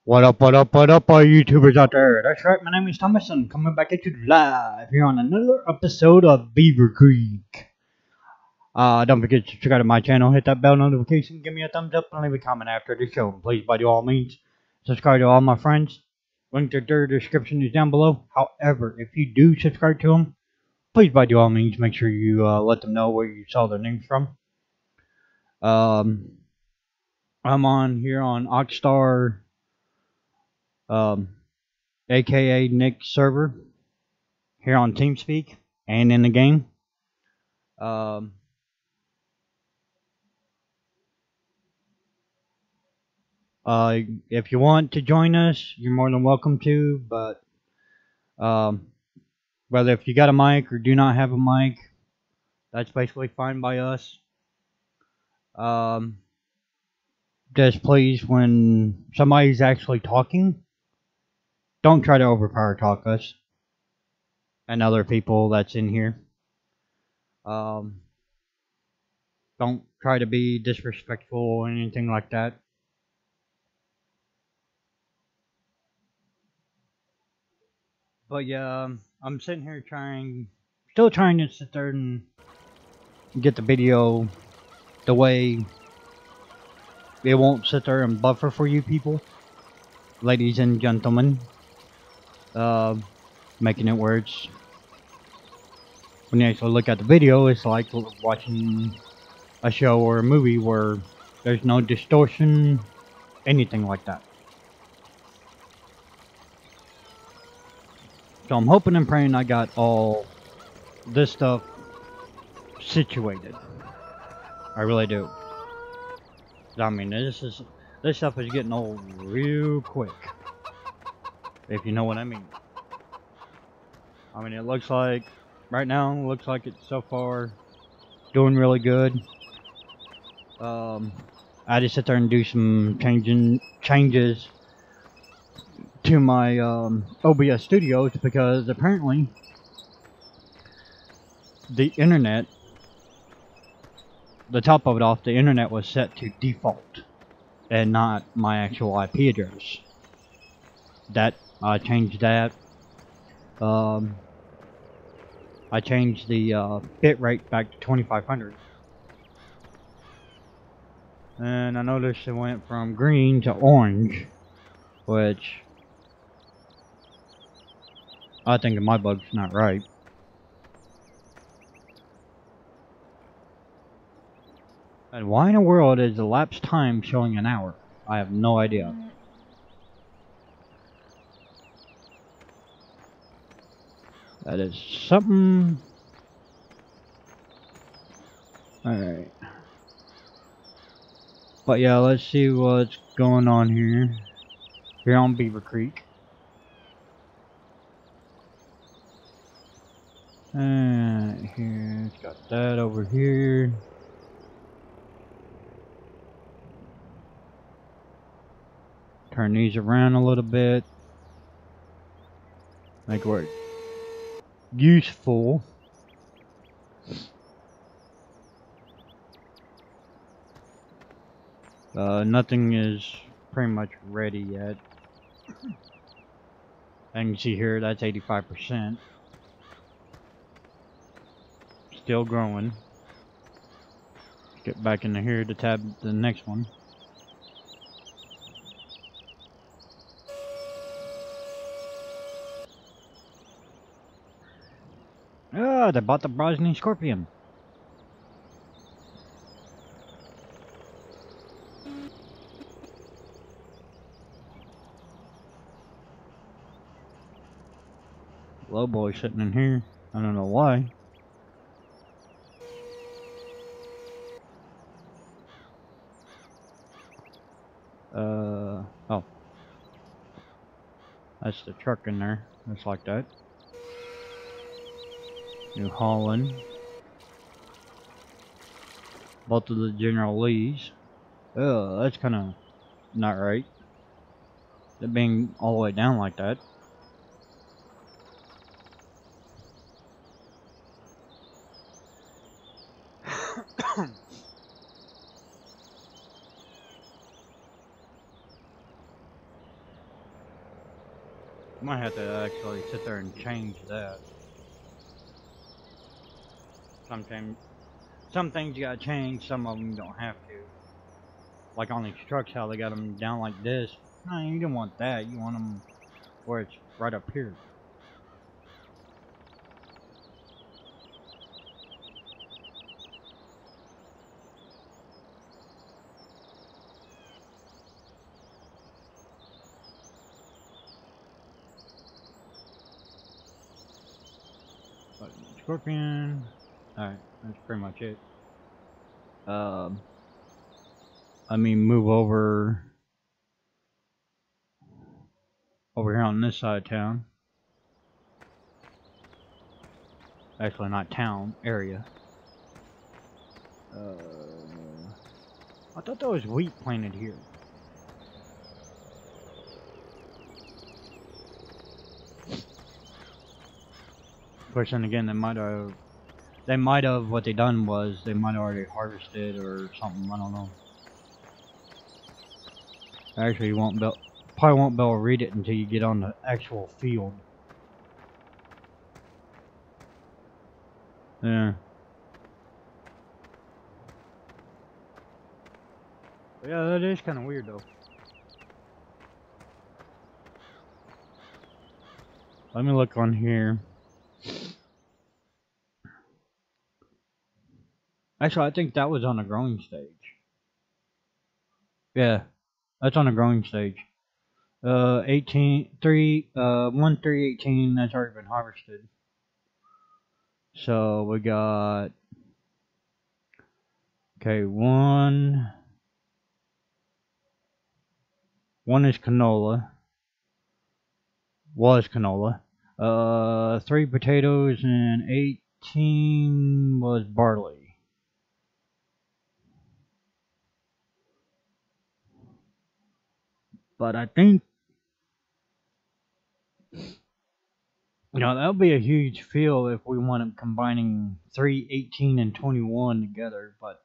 What up, all YouTubers out there? That's right, my name is Thomas, and coming back at you live here on another episode of Beaver Creek. Don't forget to check out my channel, hit that bell notification, give me a thumbs up, and leave a comment after the show. And please, by all means, subscribe to all my friends. Link to their description is down below. However, if you do subscribe to them, please, by all means, make sure you let them know where you saw their names from. I'm on here on OxStars. AKA Nick's server here on TeamSpeak and in the game. If you want to join us, you're more than welcome to, but whether if you got a mic or do not have a mic, that's basically fine by us. Just please, when somebody's actually talking, don't try to overpower talk us and other people that's in here. Don't try to be disrespectful or anything like that. But yeah, I'm sitting here still trying to sit there and get the video the way it won't sit there and buffer for you people, ladies and gentlemen. Making it where it's, when you actually look at the video, it's like watching a show or a movie where there's no distortion, anything like that. So I'm hoping and praying I got all this stuff situated. I really do. I mean, this stuff is getting old real quick, if you know what I mean. I mean, it looks like right now, looks like it's so far doing really good. I just sit there and do some changes to my OBS studios, because apparently the internet, the top of it off, the internet was set to default and not my actual IP address. That I changed that. I changed the bit rate back to 2500, and I noticed it went from green to orange, which I think in my bug's not right. And why in the world is the elapsed time showing an hour? I have no idea. That is something. Alright. But yeah, let's see what's going on here. Here on Beaver Creek. And here, it's got that over here. Turn these around a little bit. Make it work useful. Nothing is pretty much ready yet. And you see here, that's 85%. Still growing. Get back into here to tab the next one. Ah, they bought the Brosny Scorpion. Low boy sitting in here. I don't know why. Oh. That's the truck in there. Just like that. New Holland. Both of the General Lees. Oh, that's kind of not right. It being all the way down like that. Might have to actually sit there and change that. Sometimes, some things you gotta change, some of them you don't have to. Like on these trucks, how they got them down like this. No, you don't want that. You want them where it's right up here. Scorpion. Alright, that's pretty much it. Let me move over here on this side of town. Actually, not town, area. I thought there was wheat planted here. Of course, then again, they might have, what they done was, they might have already harvested or something, I don't know. Actually, you probably won't be able to read it until you get on the actual field. Yeah. But yeah, that is kind of weird though. Let me look on here. Actually, I think that was on a growing stage. Yeah, that's on a growing stage. 1/3/18, that's already been harvested. So we got, okay, one is canola. Was canola. 3 potatoes and 18 was barley. But I think, you know, that would be a huge field if we wanted combining 3, 18, and 21 together. But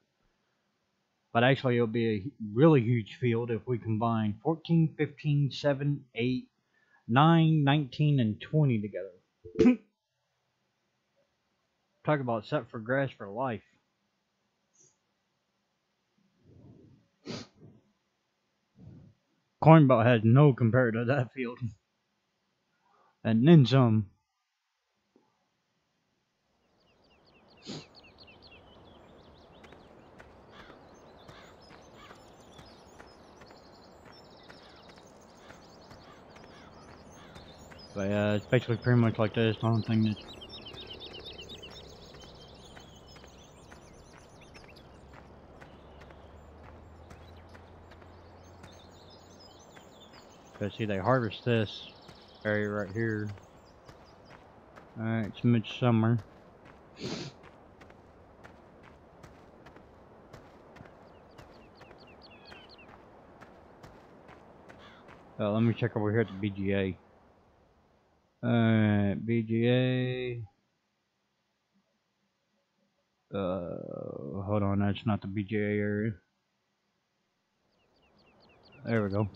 actually, it'll be a really huge field if we combine 14, 15, 7, 8, 9, 19, and 20 together. Talk about set for grass for life. Corn Belt has no compared to that field. And then some. But yeah, it's basically pretty much like this. The only thing that's because see, they harvest this area right here. Alright, it's midsummer. Let me check over here at the BGA. Alright, BGA. Hold on, that's not the BGA area. There we go.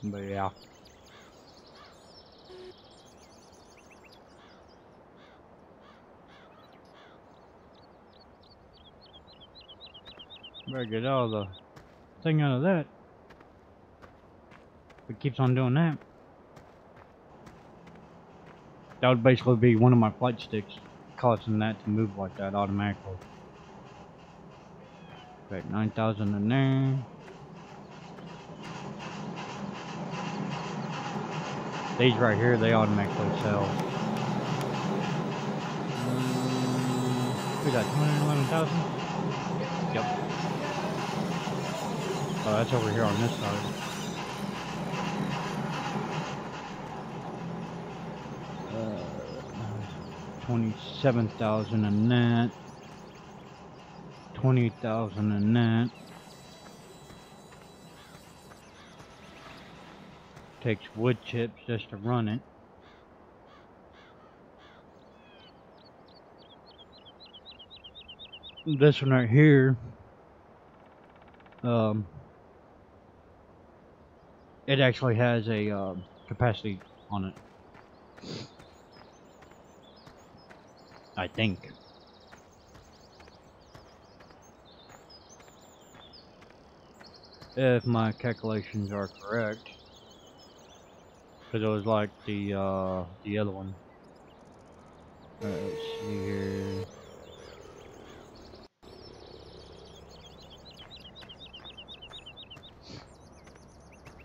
But yeah. Better get all the thing out of that. It keeps on doing that. That would basically be one of my flight sticks causing that to move like that automatically. Okay, 9,000 in there. These right here, they automatically sell. We got 211,000. Yep. Oh, that's over here on this side. 27,000 in that. 20,000 in that. Takes wood chips just to run it. This one right here, it actually has a capacity on it, I think. If my calculations are correct, because it was like the other one. Let's see here.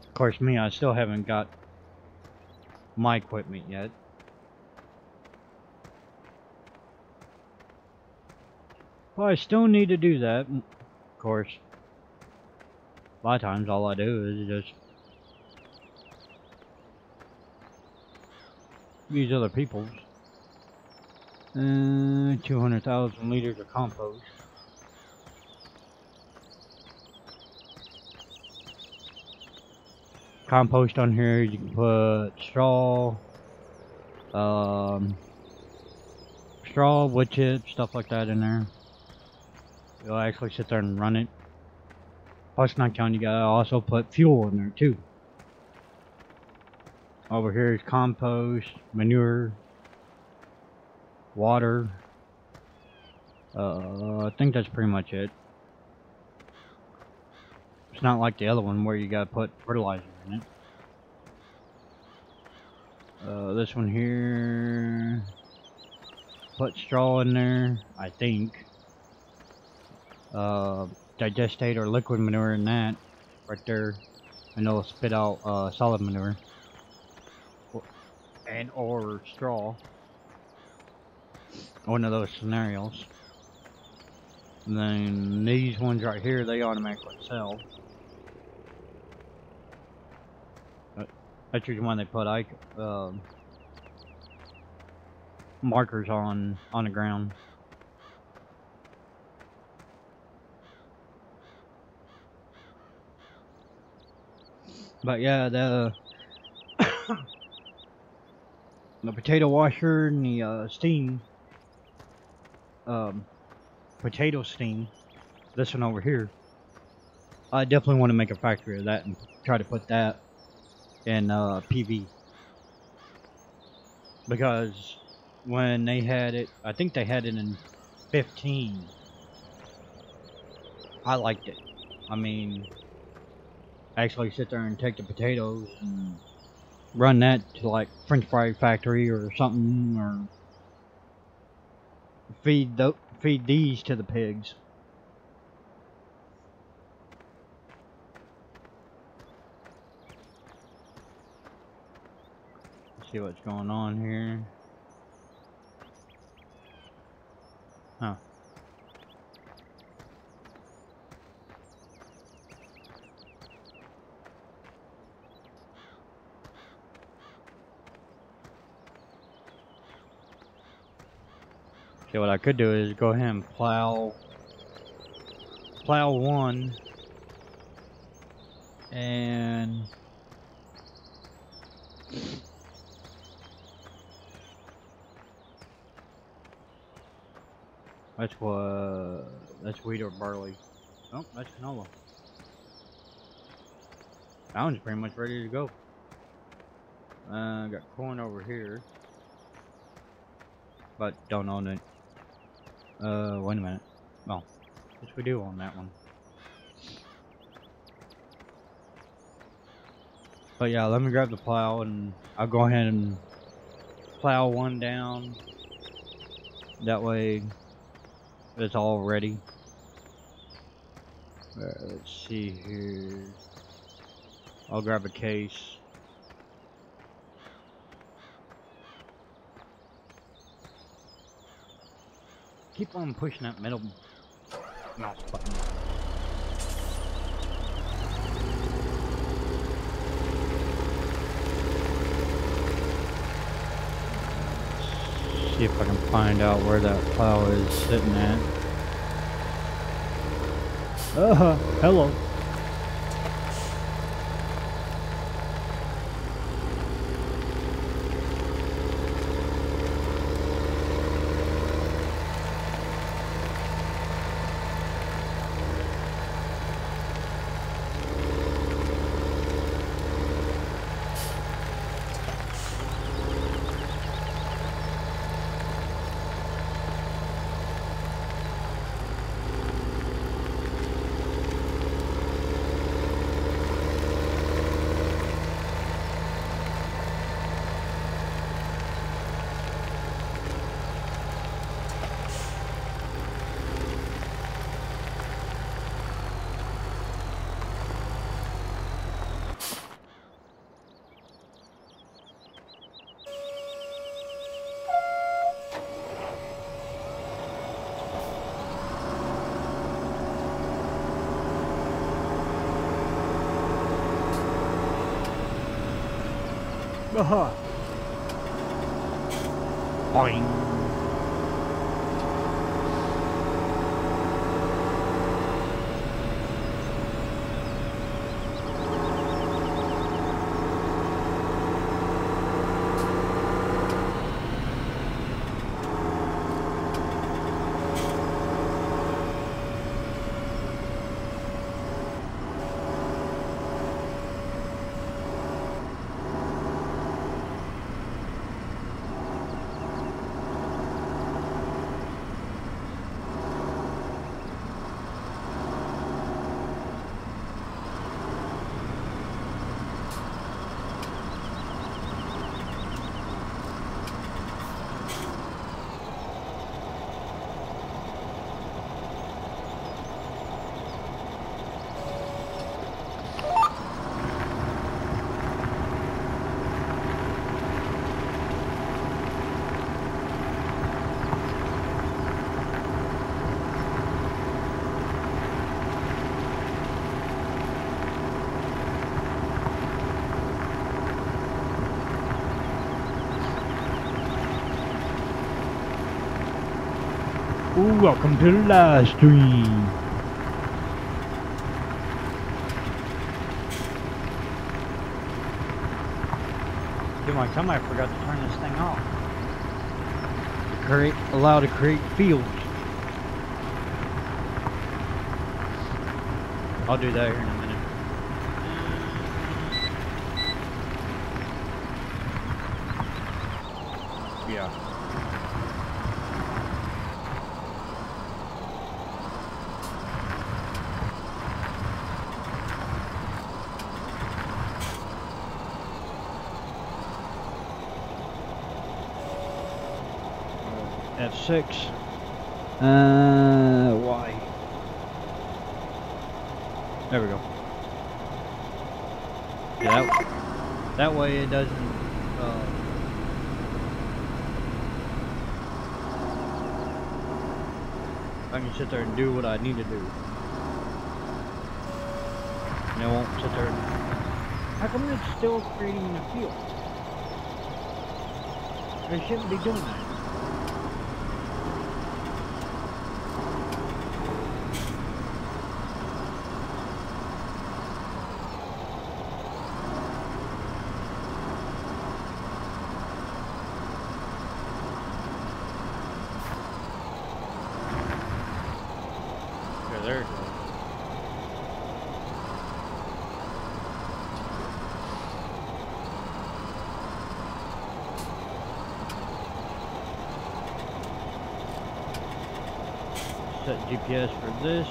Of course, me, I still haven't got my equipment yet. But I still need to do that. Of course, a lot of times all I do is just use other people's. 200,000 liters of compost. Compost on here, you can put straw, wood chips, stuff like that in there. You'll actually sit there and run it. Plus, not counting, you gotta also put fuel in there too. Over here is compost, manure, water. I think that's pretty much it. It's not like the other one where you gotta put fertilizer in it. This one here, put straw in there, I think. Digestate or liquid manure in that, right there, and it'll spit out solid manure and or straw. One of those scenarios. And then these ones right here, they automatically sell. That's the reason why they put markers on the ground. But yeah, the the potato washer and the steam, potato steam, this one over here, I definitely want to make a factory of that and try to put that in PV, because when they had it, I think they had it in 15, I liked it. I mean, actually sit there and take the potatoes and run that to like French fry factory or something, or feed these to the pigs. Let's see what's going on here. Huh. Okay, what I could do is go ahead and plow one, and that's wheat or barley. Oh, that's canola. That one's pretty much ready to go. Got corn over here, but don't own it. Wait a minute. Well, yes we do own that one. But yeah, let me grab the plow and I'll go ahead and plow one down. That way it's all ready. Let's see here. I'll grab a case. Keep on pushing that middle mouse button. See if I can find out where that plow is sitting at. Hello. Boing. Ooh, welcome to the live stream. Dude, like somebody forgot to turn this thing off. Allow to create fields. I'll do that here in a minute. Yeah. F6. Why? There we go. Yeah, that way it doesn't. I can sit there and do what I need to do. And it won't sit there. How come it's still creating the field? It shouldn't be doing that. There it goes. Set GPS for this.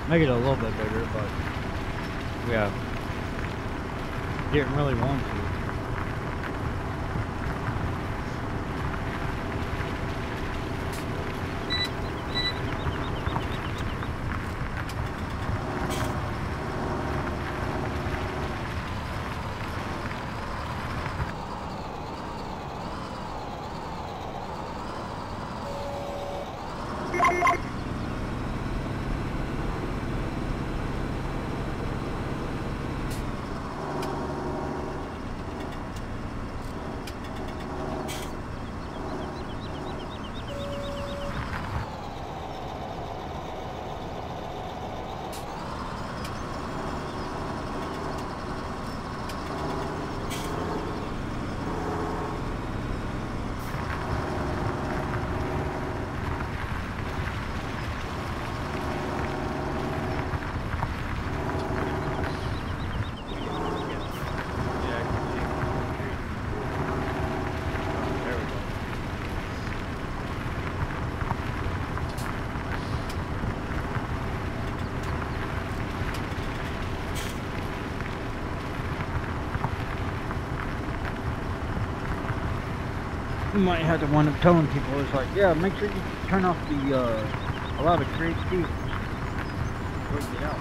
Make it a little bit bigger, but yeah, didn't really want to. You might have to wind up telling people, it's like, yeah, make sure you turn off the allow to create views before you get out.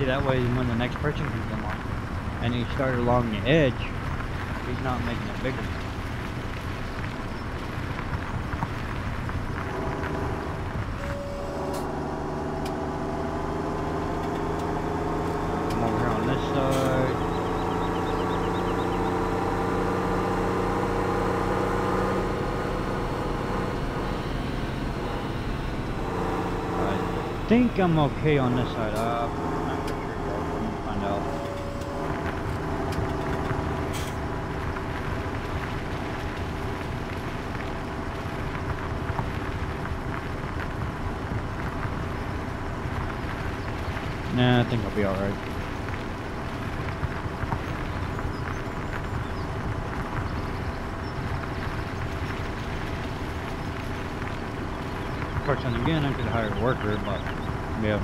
See, that way when the next person comes along and he started along the edge, he's not making it bigger. Come over here on this side. I think I'm okay on this side. I'm not sure. Let me find out. Nah, I think I'll be alright. Of course, and again, I could hire a worker, but yeah.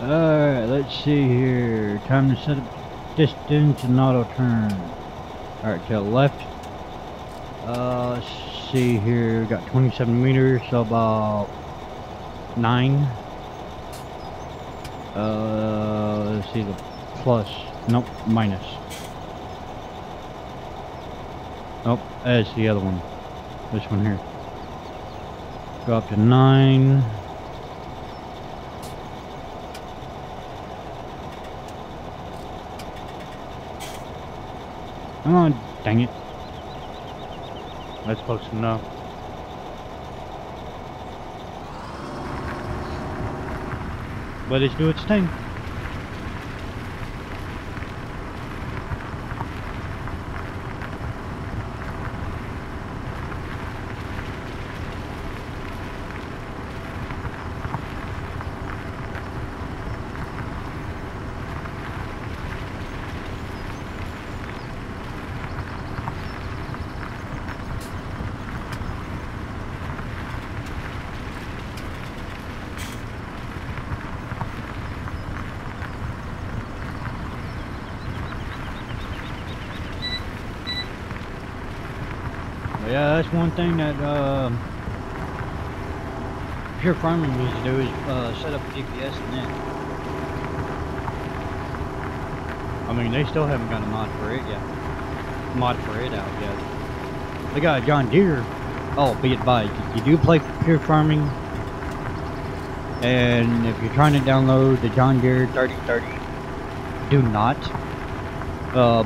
Alright, let's see here. Time to set up distance and auto turn. Alright, to the left. Let's see here. We got 27 meters, so about 9. Let's see the plus. Nope, minus. Nope, that's the other one. This one here. Go up to 9. Come on, dang it. That's close enough. But it's do its thing. Yeah, that's one thing that Pure Farming needs to do is set up a GPS in it. I mean, they still haven't got a mod for it yet. Out yet. They got a John Deere. Oh, be advised, if you do play Pure Farming, and if you're trying to download the John Deere 3030, do not,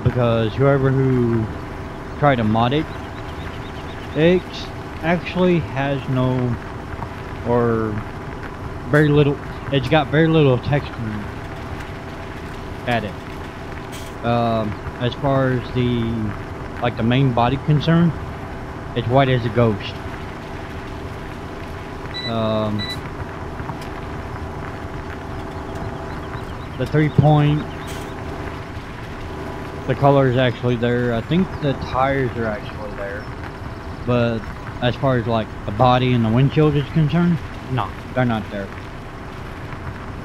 because whoever who tried to mod it, it actually has no, or very little, it's got very little texture at it. As far as the, like the main body concern, it's white as a ghost. The 3-point, the color is actually there. I think the tires are actually there. But as far as like the body and the windshield is concerned, no, they're not there.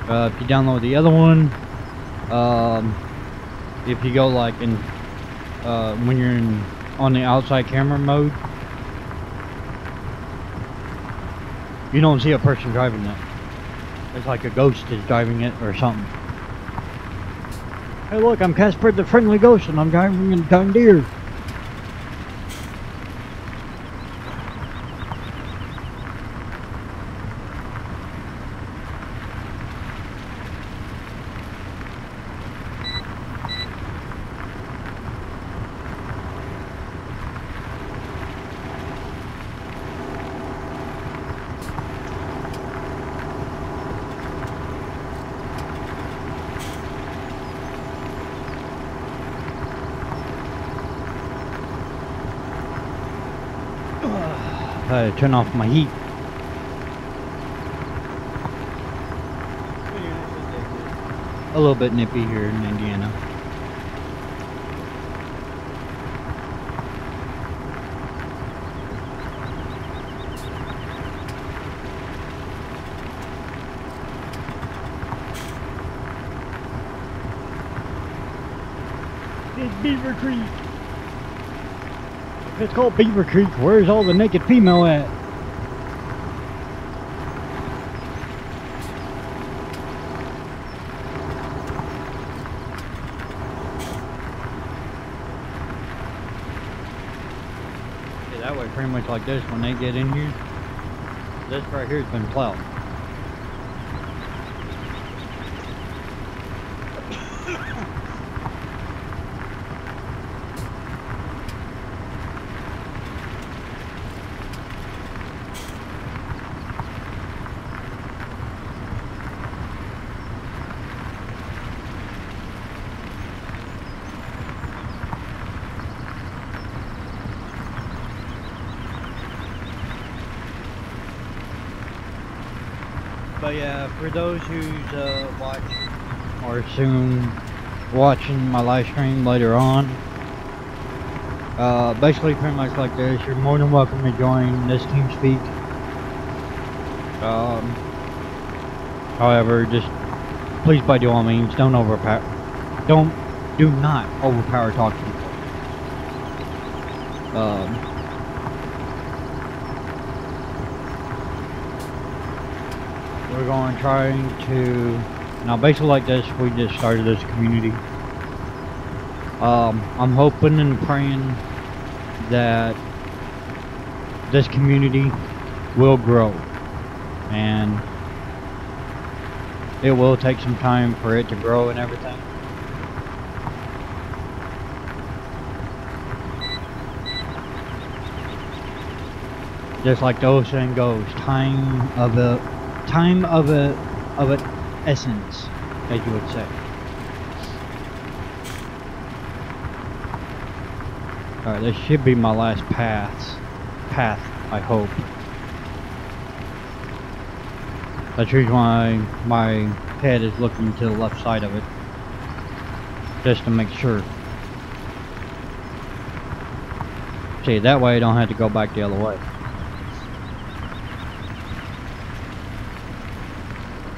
If you download the other one, if you go like in when you're in on the outside camera mode, you don't see a person driving that. It's like a ghost is driving it or something. Hey look, I'm Casper the Friendly Ghost and I'm driving a John Deere. I had to turn off my heat. A little bit nippy here in Indiana. It's Beaver Creek. If it's called Beaver Creek, where's all the naked female at? That way, pretty much like this, when they get in here, this right here has been plowed. But yeah, for those who's watching or soon watching my live stream later on, basically pretty much like this, you're more than welcome to join this TeamSpeak. However, just please by all means do not overpower talk people. We're going trying to now basically like this, we just started this community. I'm hoping and praying that this community will grow, and it will take some time for it to grow and everything. Just like the old saying goes, time of an essence, as you would say. Alright, this should be my last path, I hope. That's the reason why my head is looking to the left side of it, just to make sure. See, that way I don't have to go back the other way.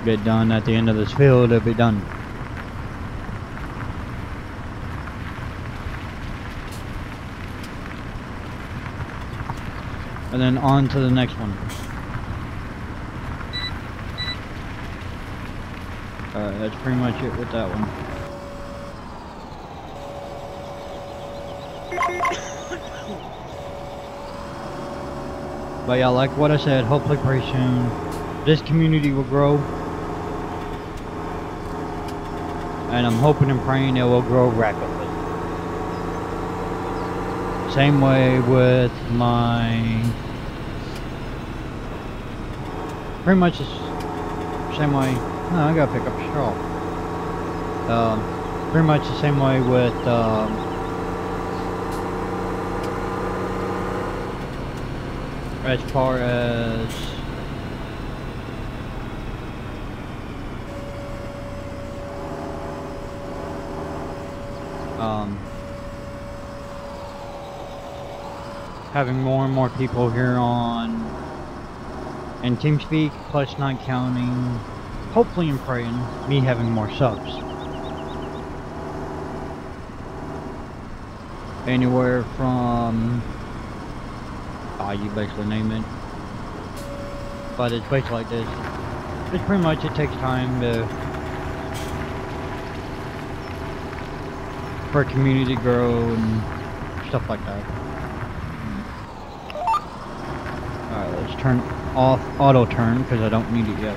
Get done at the end of this field, it'll be done. And then on to the next one. Alright, that's pretty much it with that one. But yeah, like what I said, hopefully pretty soon this community will grow. And I'm hoping and praying it will grow rapidly. Same way with my... Pretty much the same way... No, I gotta pick up straw. Pretty much the same way with... as far as... having more and more people here on and TeamSpeak, plus not counting, hopefully and praying, me having more subs. Anywhere from, you basically name it. But it's basically like this. It's pretty much, it takes time to for community grow and stuff like that. Alright, let's turn off auto turn because I don't need it yet.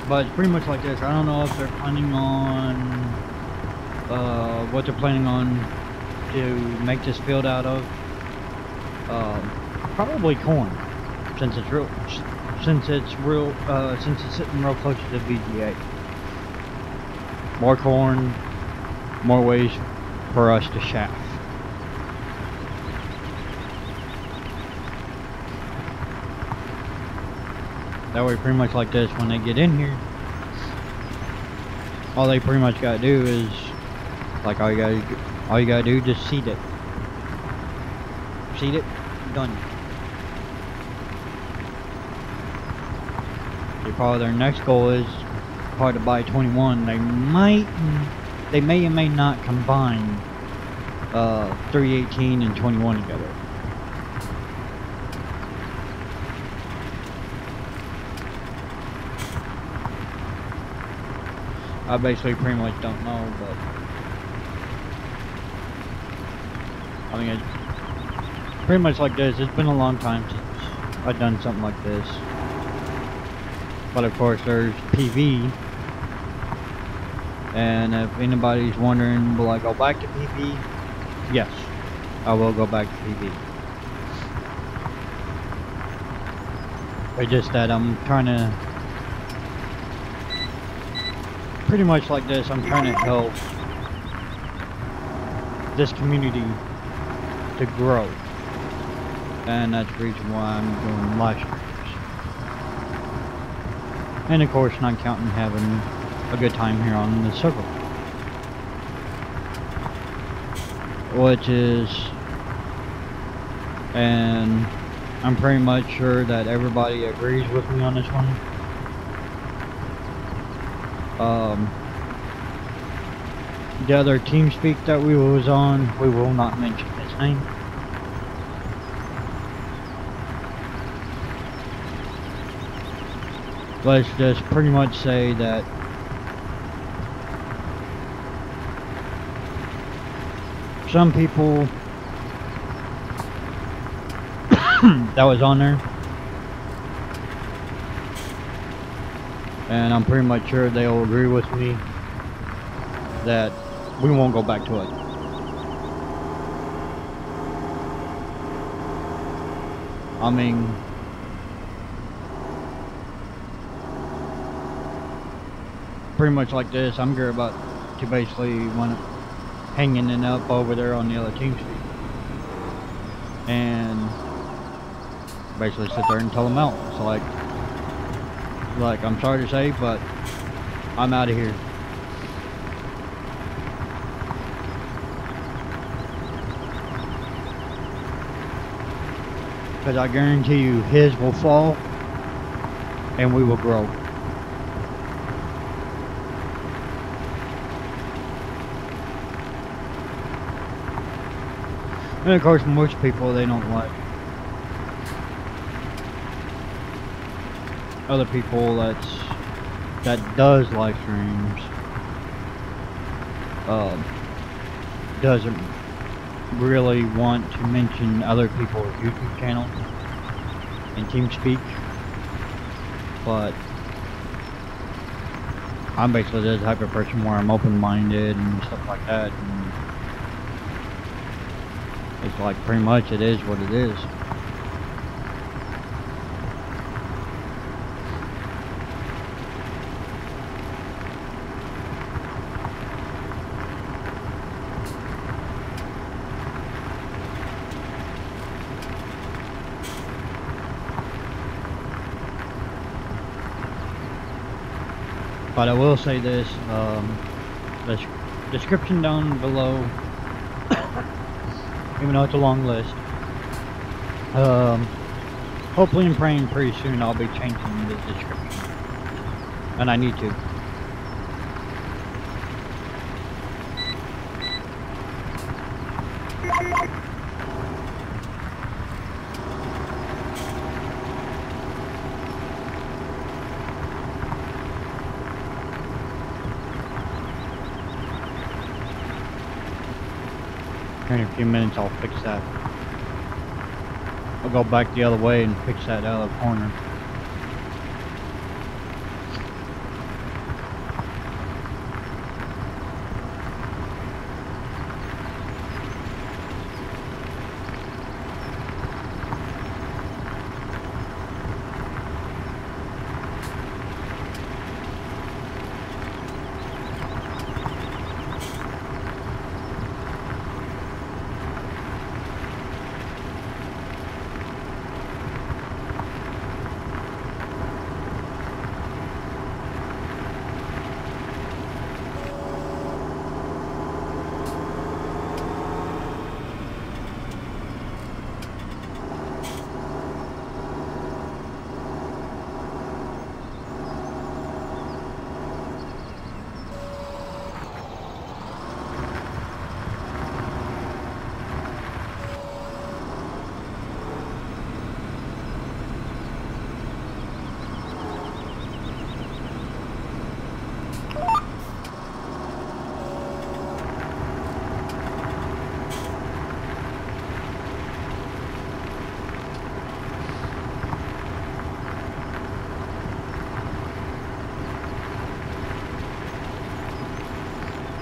But it's pretty much like this. I don't know if they're planning on what they're planning on to make this field out of. Probably corn, since it's sitting real close to the VGA. More corn, more ways for us to shaft. That way, pretty much like this, when they get in here, all they pretty much gotta do is, like, all you gotta do, just seed it. Seed it, done. Probably their next goal is probably to buy 21. They may or may not combine 318 and 21 together. I basically pretty much don't know, but I mean, it's pretty much like this. It's been a long time since I've done something like this. But of course there's PV, and if anybody's wondering, will I go back to PV? Yes, I will go back to PV. It's just that I'm trying to, pretty much like this, I'm trying to help this community to grow, and that's the reason why I'm doing live streams. And of course, not counting having a good time here on the server. Which is, and I'm pretty much sure that everybody agrees with me on this one. The other TeamSpeak that we was on, we will not mention his name. Let's just pretty much say that some people that was on there, and I'm pretty much sure they'll agree with me that we won't go back to it. I mean, pretty much like this, I'm good about to basically hanging it up over there on the other team street and basically sit there and tell them out. It's like I'm sorry to say, but I'm out of here. Because I guarantee you his will fall and we will grow. And of course, most people, they don't like other people that does live streams, doesn't really want to mention other people's YouTube channel and TeamSpeak, but I'm basically the type of person where I'm open-minded and stuff like that, and it's like pretty much it is what it is. But I will say this, the description down below, even though it's a long list, hopefully and praying pretty soon I'll be changing the description, and I need to. Here in a few minutes I'll fix that. I'll go back the other way and fix that other corner.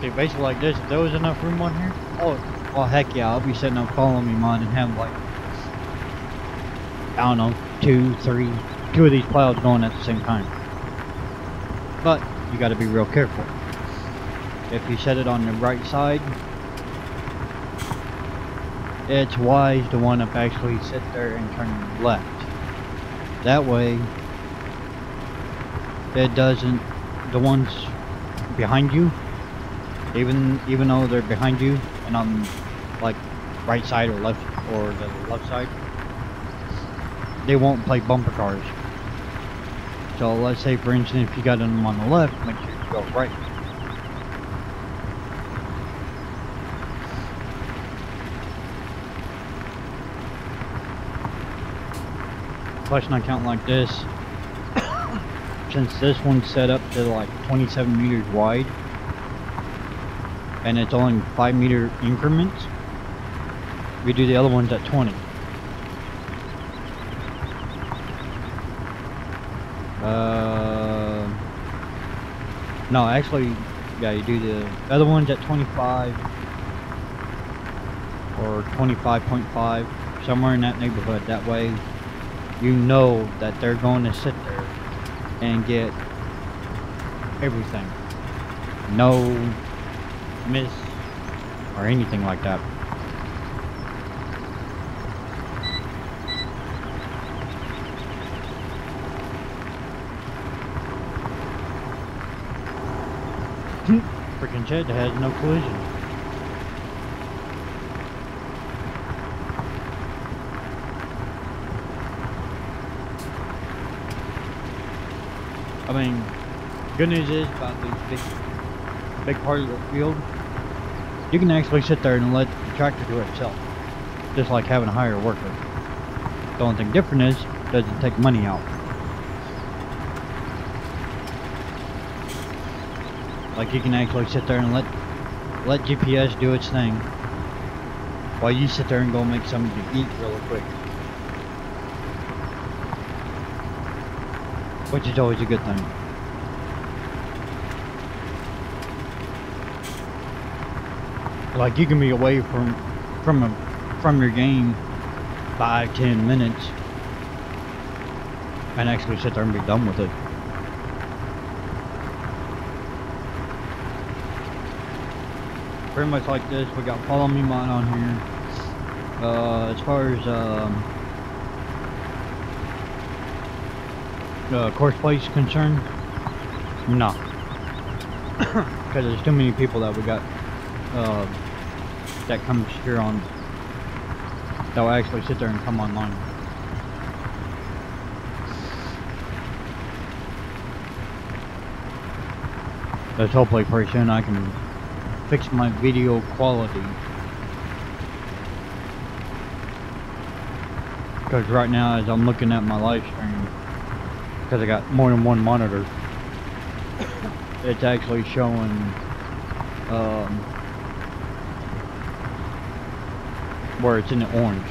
See, basically like this, if there was enough room on here, oh, well heck yeah, I'll be setting up follow me mine and have like, I don't know, two of these plows going at the same time. But, you gotta be real careful. If you set it on the right side, it's wise to want to actually sit there and turn left. That way, it doesn't, the ones behind you, even though they're behind you and on like right side or the left side, they won't play bumper cars. So let's say for instance if you got them on the left, make sure you go right. Plus on account like this, since this one's set up to like 27 meters wide and it's only 5 meter increments, we do the other ones at 20. No, actually, yeah, you do the other ones at 25 or 25.5, somewhere in that neighborhood. That way, you know that they're going to sit there and get everything. No miss or anything like that. Freaking shed has no collision. I mean, good news is about these big part of the field, you can actually sit there and let the tractor do it itself, just like having a hired worker. The only thing different is, it doesn't take money out. Like you can actually sit there and let GPS do its thing while you sit there and go make something to eat really quick, which is always a good thing. Like you can be away from your game 5-10 minutes and actually sit there and be done with it. Pretty much like this. We got follow me mod on here. As far as course play is concerned, no, because there's too many people that we got that comes here on that will actually sit there and come online. Let's hopefully pretty soon I can fix my video quality, because right now as I'm looking at my live stream, because I got more than one monitor, it's actually showing where it's in the orange.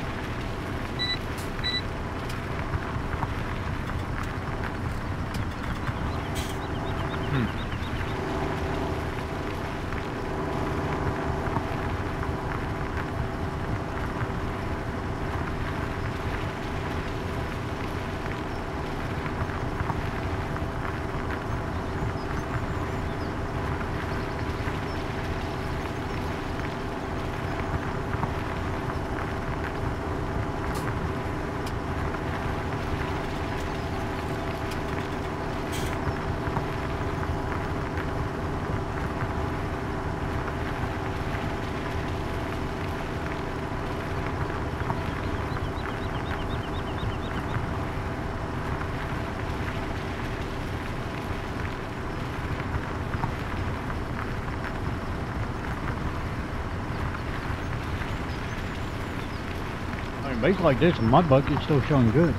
Basically like this, my bucket's still showing good.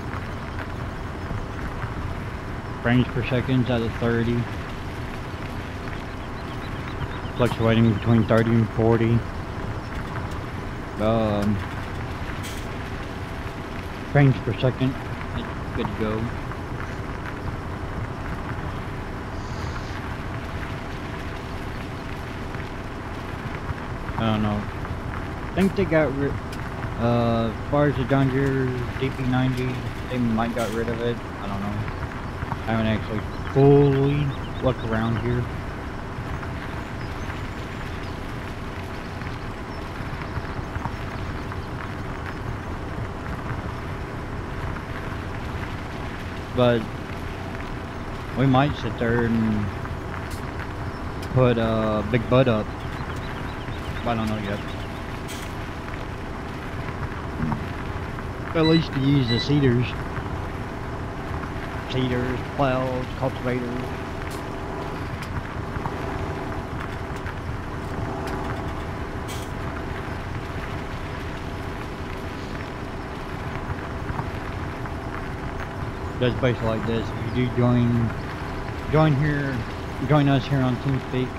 Frames per second's at a 30. Fluctuating between 30 and 40. Frames per second, it's good to go. I don't know. I think they got rid. As far as the John Deere DP90, they might got rid of it. I don't know. I haven't actually fully looked around here. But we might sit there and put Big Bud up. I don't know yet. At least to use the seeders, plows, cultivators. That's basically like this. If you do join us here on TeamSpeak.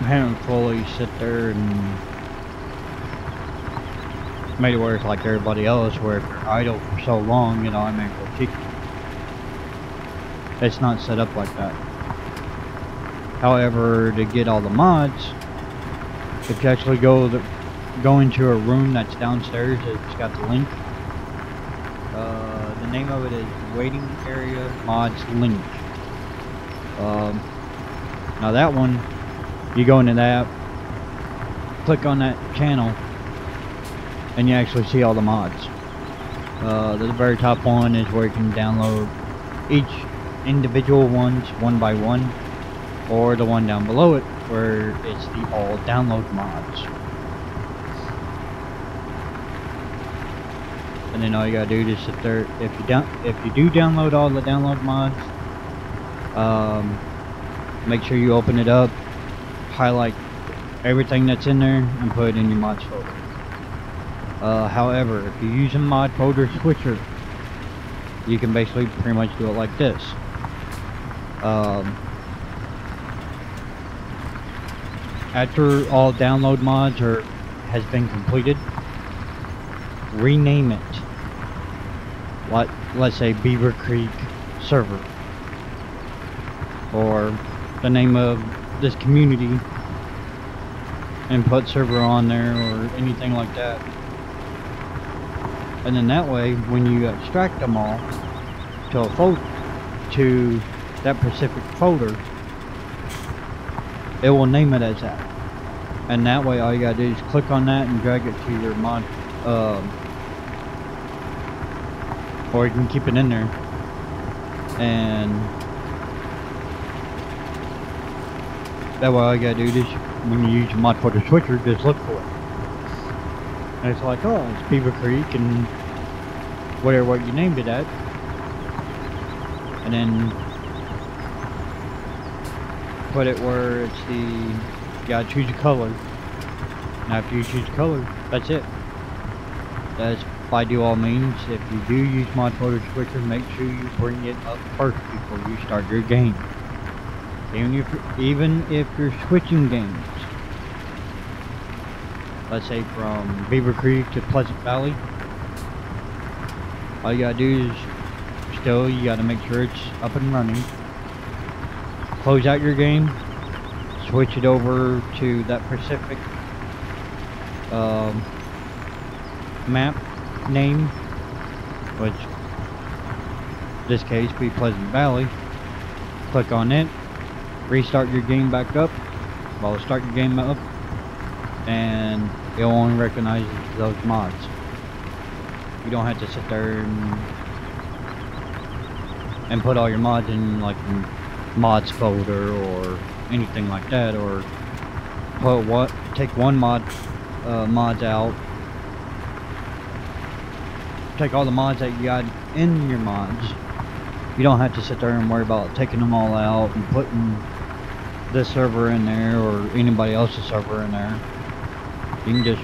I haven't fully sit there and made it where it's like everybody else, where if you're idle for so long, you know, I may go kick you. It's not set up like that. However, to get all the mods, if you actually go into a room that's downstairs, it's got the link. The name of it is Waiting Area Mods Link. Now that one, you go into that, click on that channel, and you actually see all the mods. The very top one is where you can download each individual ones one by one, or the one down below it where it's the all download mods. And then all you gotta do is sit there. If you do download all the download mods, make sure you open it up, highlight everything that's in there, and put it in your mods folder. However, if you use a mod folder switcher, you can basically pretty much do it like this. After all download mods has been completed, rename it. Let's say Beaver Creek server, or the name of this community, and put server on there or anything like that. And then that way, when you extract them all to to that specific folder, it will name it as that. And that way, all you gotta do is click on that and drag it to your mod, or you can keep it in there. And that way, all you gotta do is, when you use your mod folder switcher, just look for it. And it's like, oh, it's Beaver Creek and whatever what you named it at. And then put it where it's you gotta choose a color. And after you choose a color, that's it. That's by do all means. If you do use mod folder switcher, make sure you bring it up first before you start your game. Even if you're switching games, let's say from Beaver Creek to Pleasant Valley, all you gotta do is you gotta make sure it's up and running. Close out your game, switch it over to that specific map name, which in this case be Pleasant Valley. Click on it, restart your game back up. Well, start your game up, and it only recognizes those mods. You don't have to sit there and put all your mods in like mods folder or anything like that, or take one mods out, take all the mods that you got in your mods. You don't have to sit there and worry about taking them all out and putting this server in there or anybody else's server in there. You can just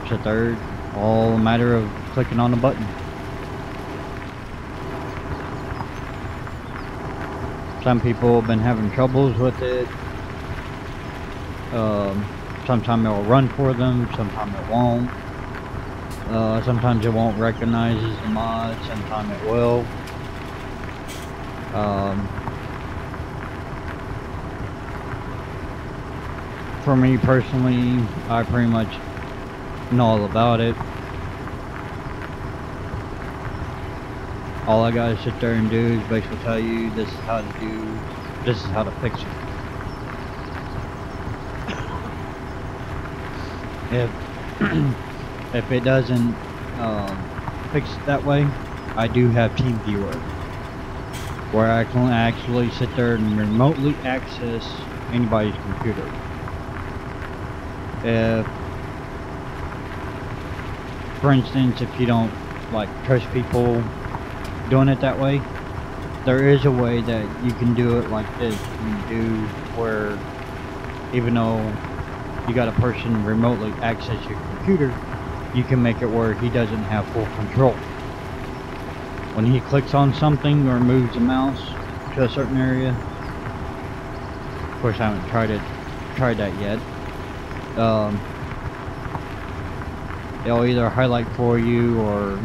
sit there, all a matter of clicking on the button. Some people have been having troubles with it. Sometimes it will run for them, sometimes it won't. Sometimes it won't recognize the mod, sometimes it will. For me personally, I pretty much know all about it. All I gotta sit there and do is basically tell you this is how to do, this is how to fix it. If it doesn't fix it that way, I do have TeamViewer, where I can actually sit there and remotely access anybody's computer. If, for instance, if you don't like trust people doing it that way, there is a way that you can do it like this. You can do where, even though you got a person remotely access your computer, you can make it where he doesn't have full control. When he clicks on something or moves the mouse to a certain area, of course I haven't tried that yet, it'll either highlight for you or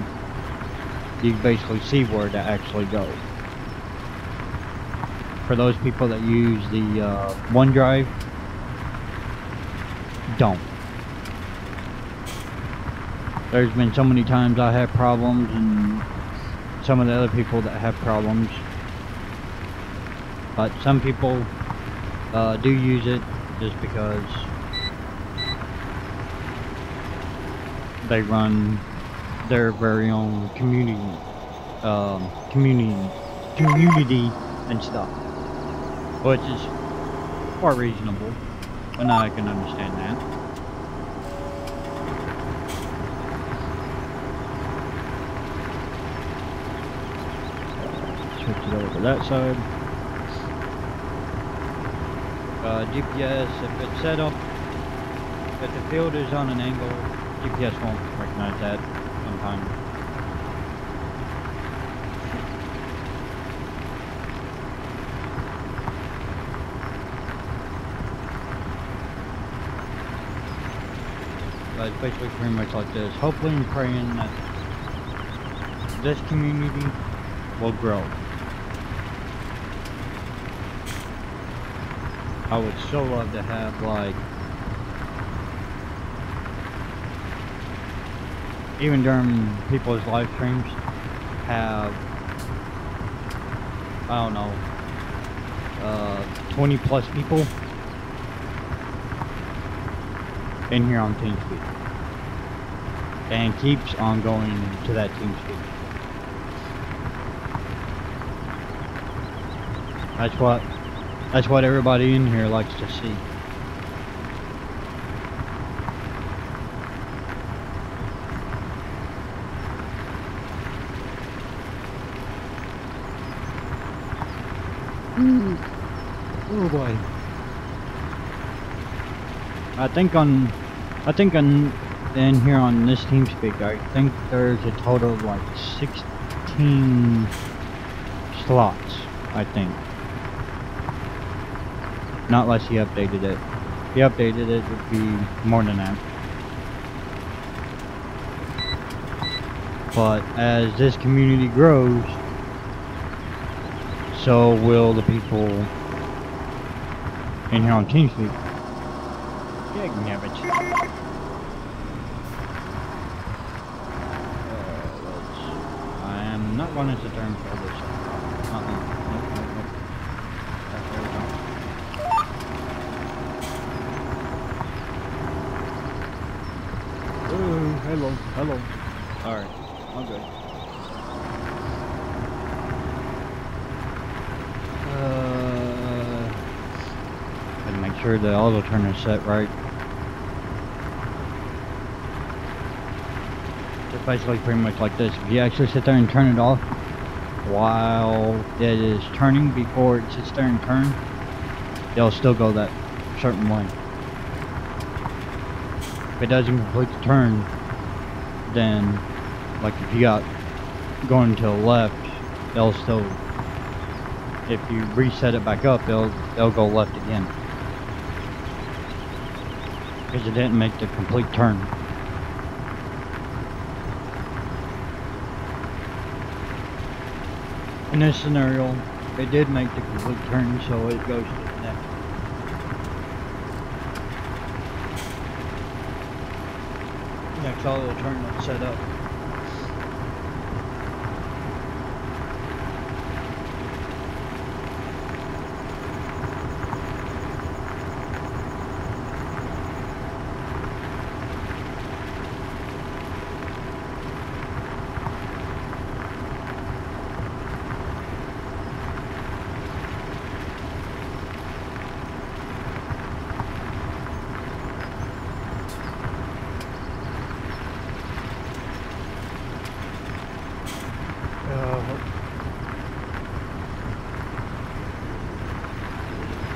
you basically see where that actually goes. For those people that use the OneDrive, don't. There's been so many times I have problems, and some of the other people that have problems, but some people do use it just because they run their very own community and stuff, which is quite reasonable, and I can understand that. Switch it over to that side. GPS, if it's set up, if the field is on an angle, GPS won't recognize that sometimes. But it's basically pretty much like this. Hopefully and praying that this community will grow. I would so love to have, like, even during people's live streams, have, I don't know, 20 plus people in here on TeamSpeak, and keeps on going to that TeamSpeak. That's what everybody in here likes to see. Oh boy. I think in here on this TeamSpeak, I think there's a total of like 16 slots, I think. Not unless he updated it. If he updated it, it would be more than that. But as this community grows, so will the people in here on Kingsley. Yeah, you can have it. I am not going to sit there and fill this up. Nope. There we go. Hello. Alright, I'm good. Gotta make sure the auto turner is set right. It's basically pretty much like this. If you actually sit there and turn it off while it is turning before it sits there and turns, it'll still go that certain way. If it doesn't completely turn, then like if you got going to the left, they'll still, if you reset it back up, they'll go left again, because it didn't make the complete turn. In this scenario, it did make the complete turn, so it goes to the next. Next auto turn that's set up.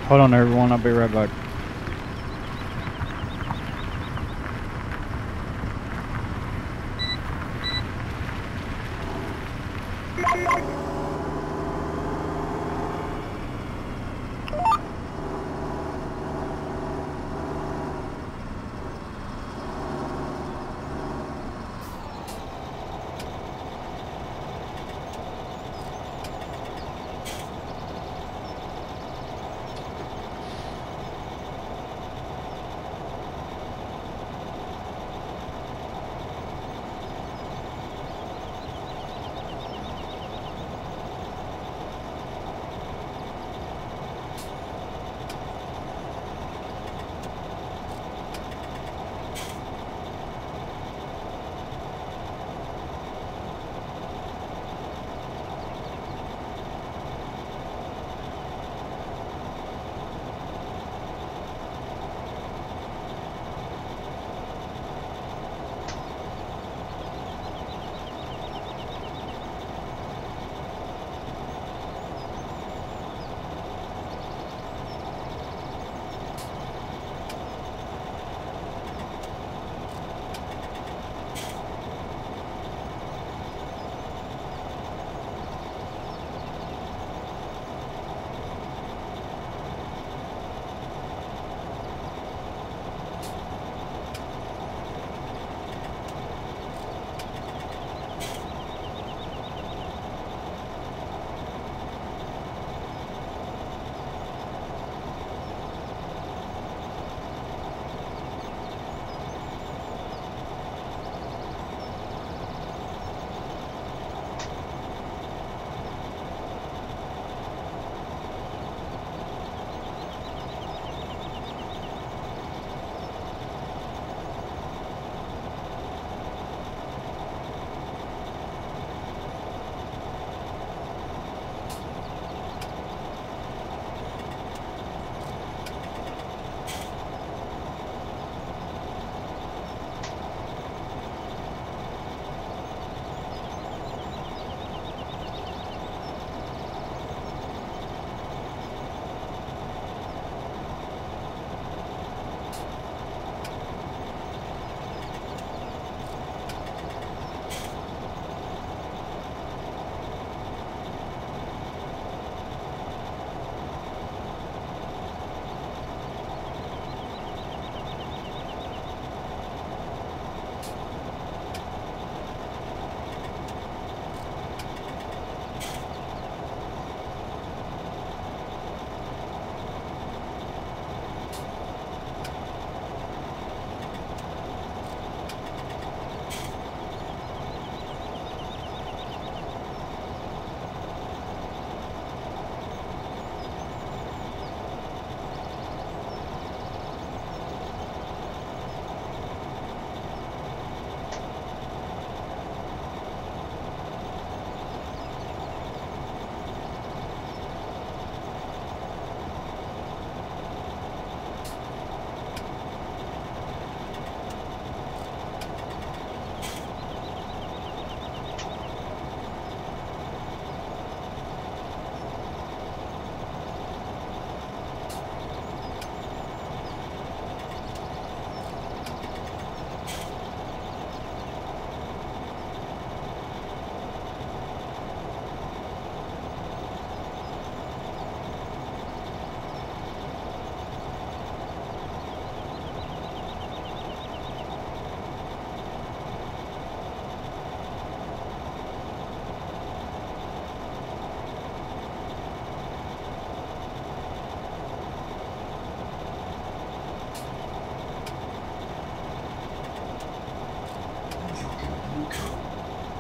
Hold on everyone, I'll be right back.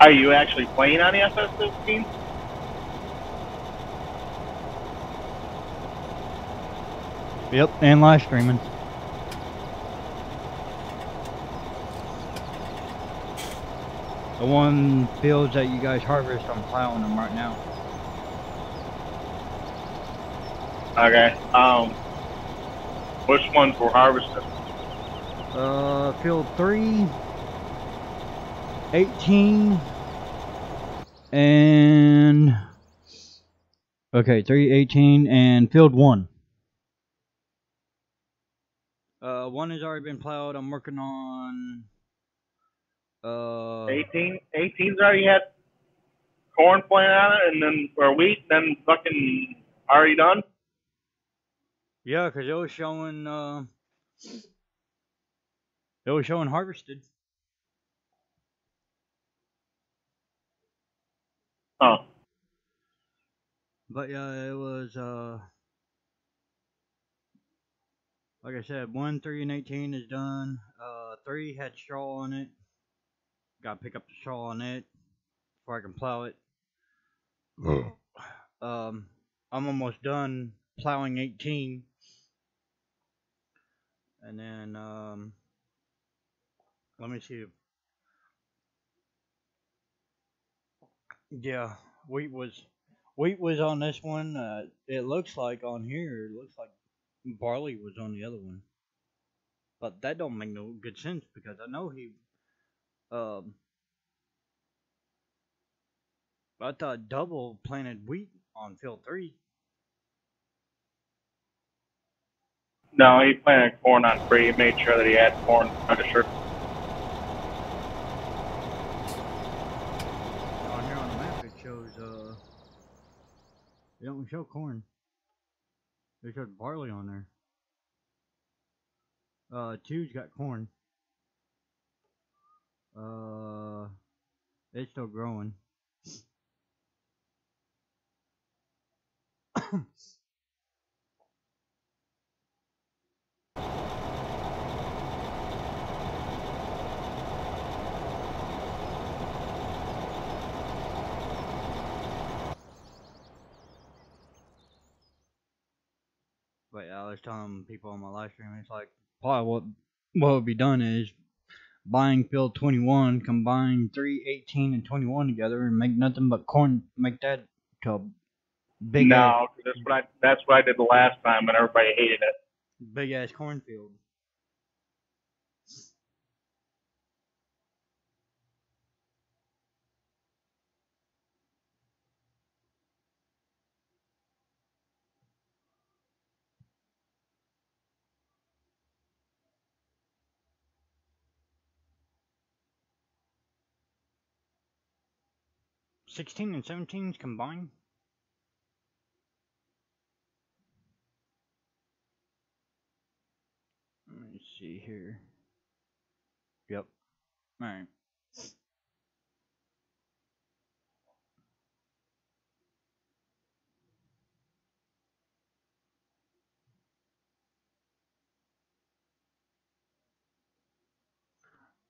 Are you actually playing on the FS17? Yep, and live streaming. The one fields that you guys harvest, I'm plowing them right now. Okay. Which ones were harvested? Field 3, 18, and okay, 3, 18, and field 1. One has already been plowed. I'm working on 18's already had corn planted on it, and then or wheat, then fucking already done. Yeah, cause it was showing harvested. Oh. But yeah, it was like I said, 1, 3, and 18 is done. 3 had straw on it. Gotta pick up the straw on it before I can plow it. I'm almost done plowing 18. And then let me see. Yeah, wheat was on this one. It looks like on here, it looks like barley was on the other one. But that don't make no good sense because I know he I thought double planted wheat on field 3. No, he planted corn on 3. He made sure that he had corn registered. On here on the map it shows it don't show corn. It shows barley on there. 2's got corn. It's still growing. But I was telling people on my live stream, it's like probably what would be done is buying field 21, combine 3, 18, and 21 together, and make nothing but corn. Make that to a big No, that's what I did the last time, and everybody hated it. Big ass cornfield. $16 and $17 combined. Let me see here. Yep. Alright.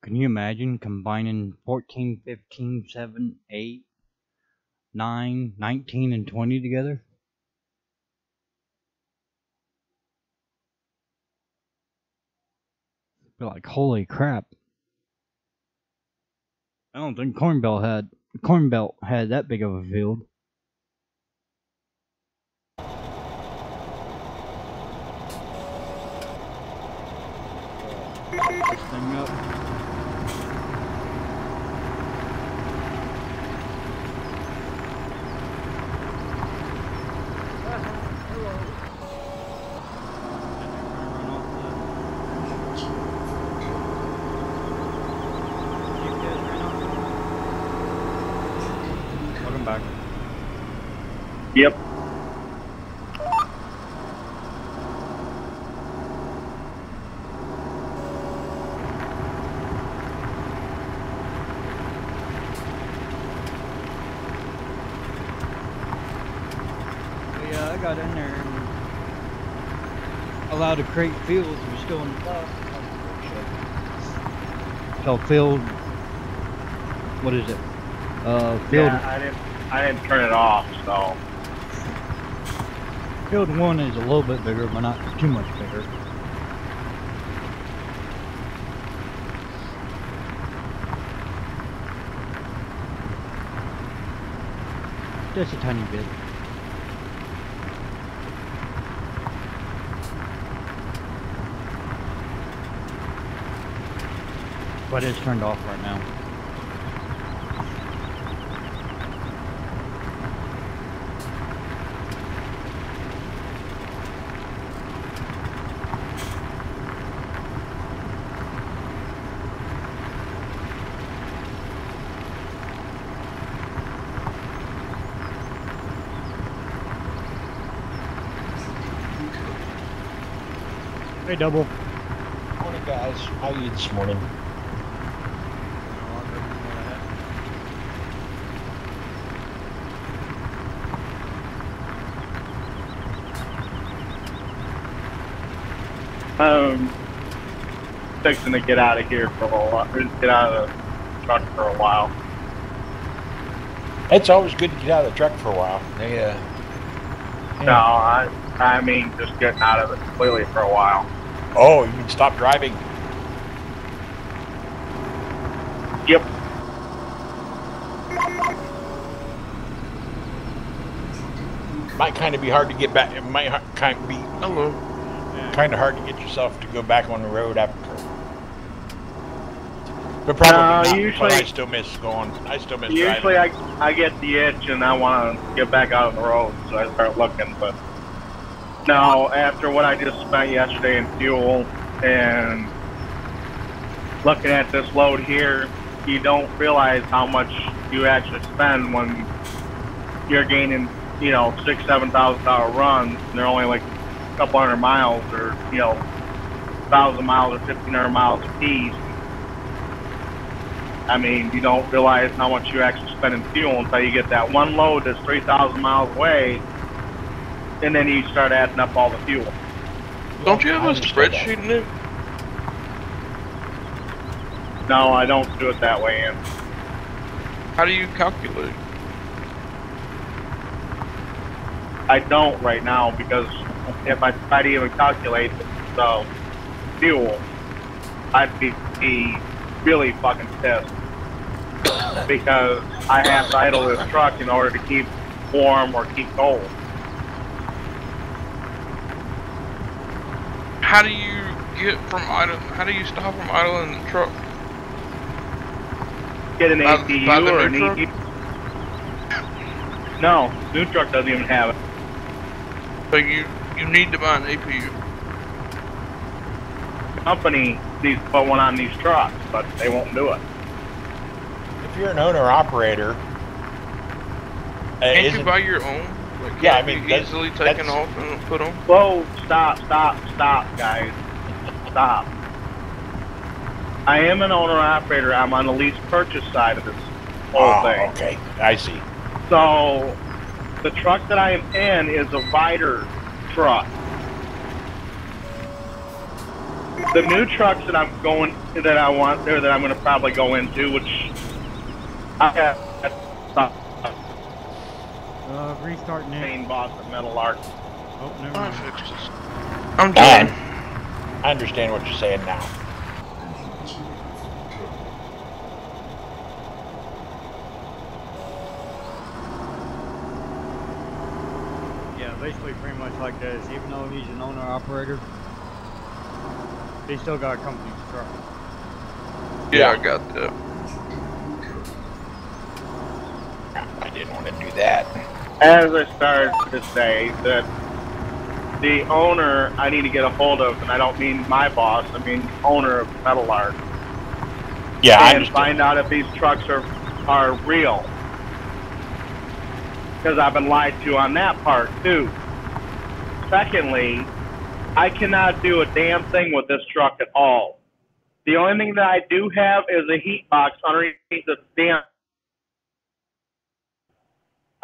Can you imagine combining 14, 15, 7, 8, 9, 19, and 20 together? Be like, holy crap. I don't think Corn Belt had that big of a field. This thing up. Welcome back. Yep. Yeah, I got in there and allowed to create fields. We're still in the top. So field, what is it? Field, Yeah, I didn't turn it off, so. field 1 is a little bit bigger, but not too much bigger. Just a tiny bit. But it's turned off right now. Hey, Double. Morning, guys. How are you this morning? Fixing to get out of here for a while. Get out of the truck for a while. It's always good to get out of the truck for a while. Yeah. No, I mean just getting out of it completely for a while. Oh, you mean stop driving? Yep. Might kind of be hard to get back. It might kind of be kind of hard to get yourself to go back on the road after. But probably not. Usually, but I still miss going. I still miss usually driving. I get the itch and I want to get back out on the road, so I start looking. But no, after what I just spent yesterday in fuel and looking at this load here, you don't realize how much you actually spend when you're gaining, you know, $6,000–7,000 runs, and they're only like a couple hundred miles, or you know, 1,000 miles or 1,500 miles a piece. I mean, you don't realize how much you actually spend in fuel until you get that one load that's 3,000 miles away, and then you start adding up all the fuel. Don't you have a spreadsheet in it? No, I don't do it that way, Ian. How do you calculate? I don't right now, because if I try to even calculate the fuel, I'd be really fucking pissed, because I have to idle this truck in order to keep warm or keep cold. How do you get from idle? How do you stop from idling the truck? Get an By APU the or an new EPU? No, new truck doesn't even have it. So you need to buy an APU. Company needs to put one on these trucks, but they won't do it. If you're an owner-operator, Can't you buy your own? Like, yeah, I mean, easily taken off and put on. Whoa! Stop, guys! Stop. I am an owner-operator. I'm on the lease purchase side of this whole thing. Okay, I see. So, the truck that I am in is a Vider truck. The new trucks that I'm going to probably go into, which I have Restarting it. main boss at Metal Art. Oh, never I mind. fixed this. I'm done. I understand what you're saying now. Yeah, basically pretty much like this. Even though he's an owner-operator, he still got a company's truck. Yeah, I got that. I didn't want to do that. As I started to say, that the owner I need to get a hold of, and I don't mean my boss, I mean the owner of Metal Art. Yeah, I and understand. find out if these trucks are real. Because I've been lied to on that part too. Secondly, I cannot do a damn thing with this truck at all. The only thing that I do have is a heat box underneath the damn.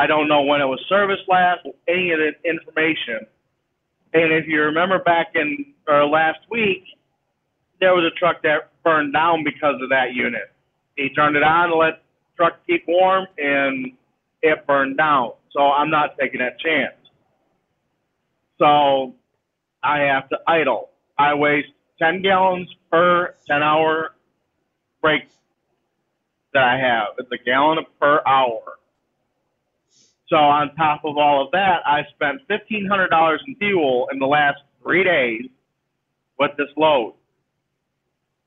I don't know when it was serviced last, any of the information. And if you remember back in last week, there was a truck that burned down because of that unit. He turned it on, truck to keep warm, and it burned down. So I'm not taking that chance. So I have to idle. I waste 10 gallons per 10-hour break that I have. It's a gallon per hour. So on top of all of that, I spent $1,500 in fuel in the last 3 days with this load.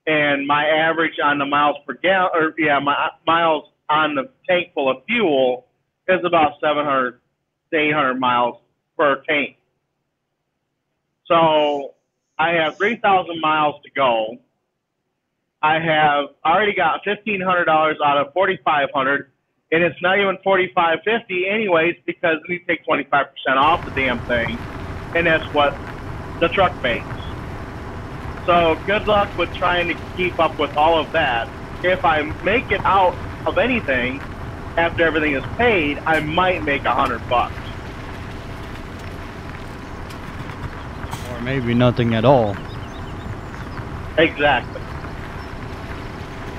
And my average on the miles per gallon, or yeah, my miles on the tank full of fuel is about 700 to 800 miles per tank. So I have 3,000 miles to go. I have already got $1,500 out of $4,500, and it's not even $4,550 anyways because we take 25% off the damn thing, and that's what the truck makes. So good luck with trying to keep up with all of that. If I make it out of anything after everything is paid, I might make $100. Or maybe nothing at all. Exactly.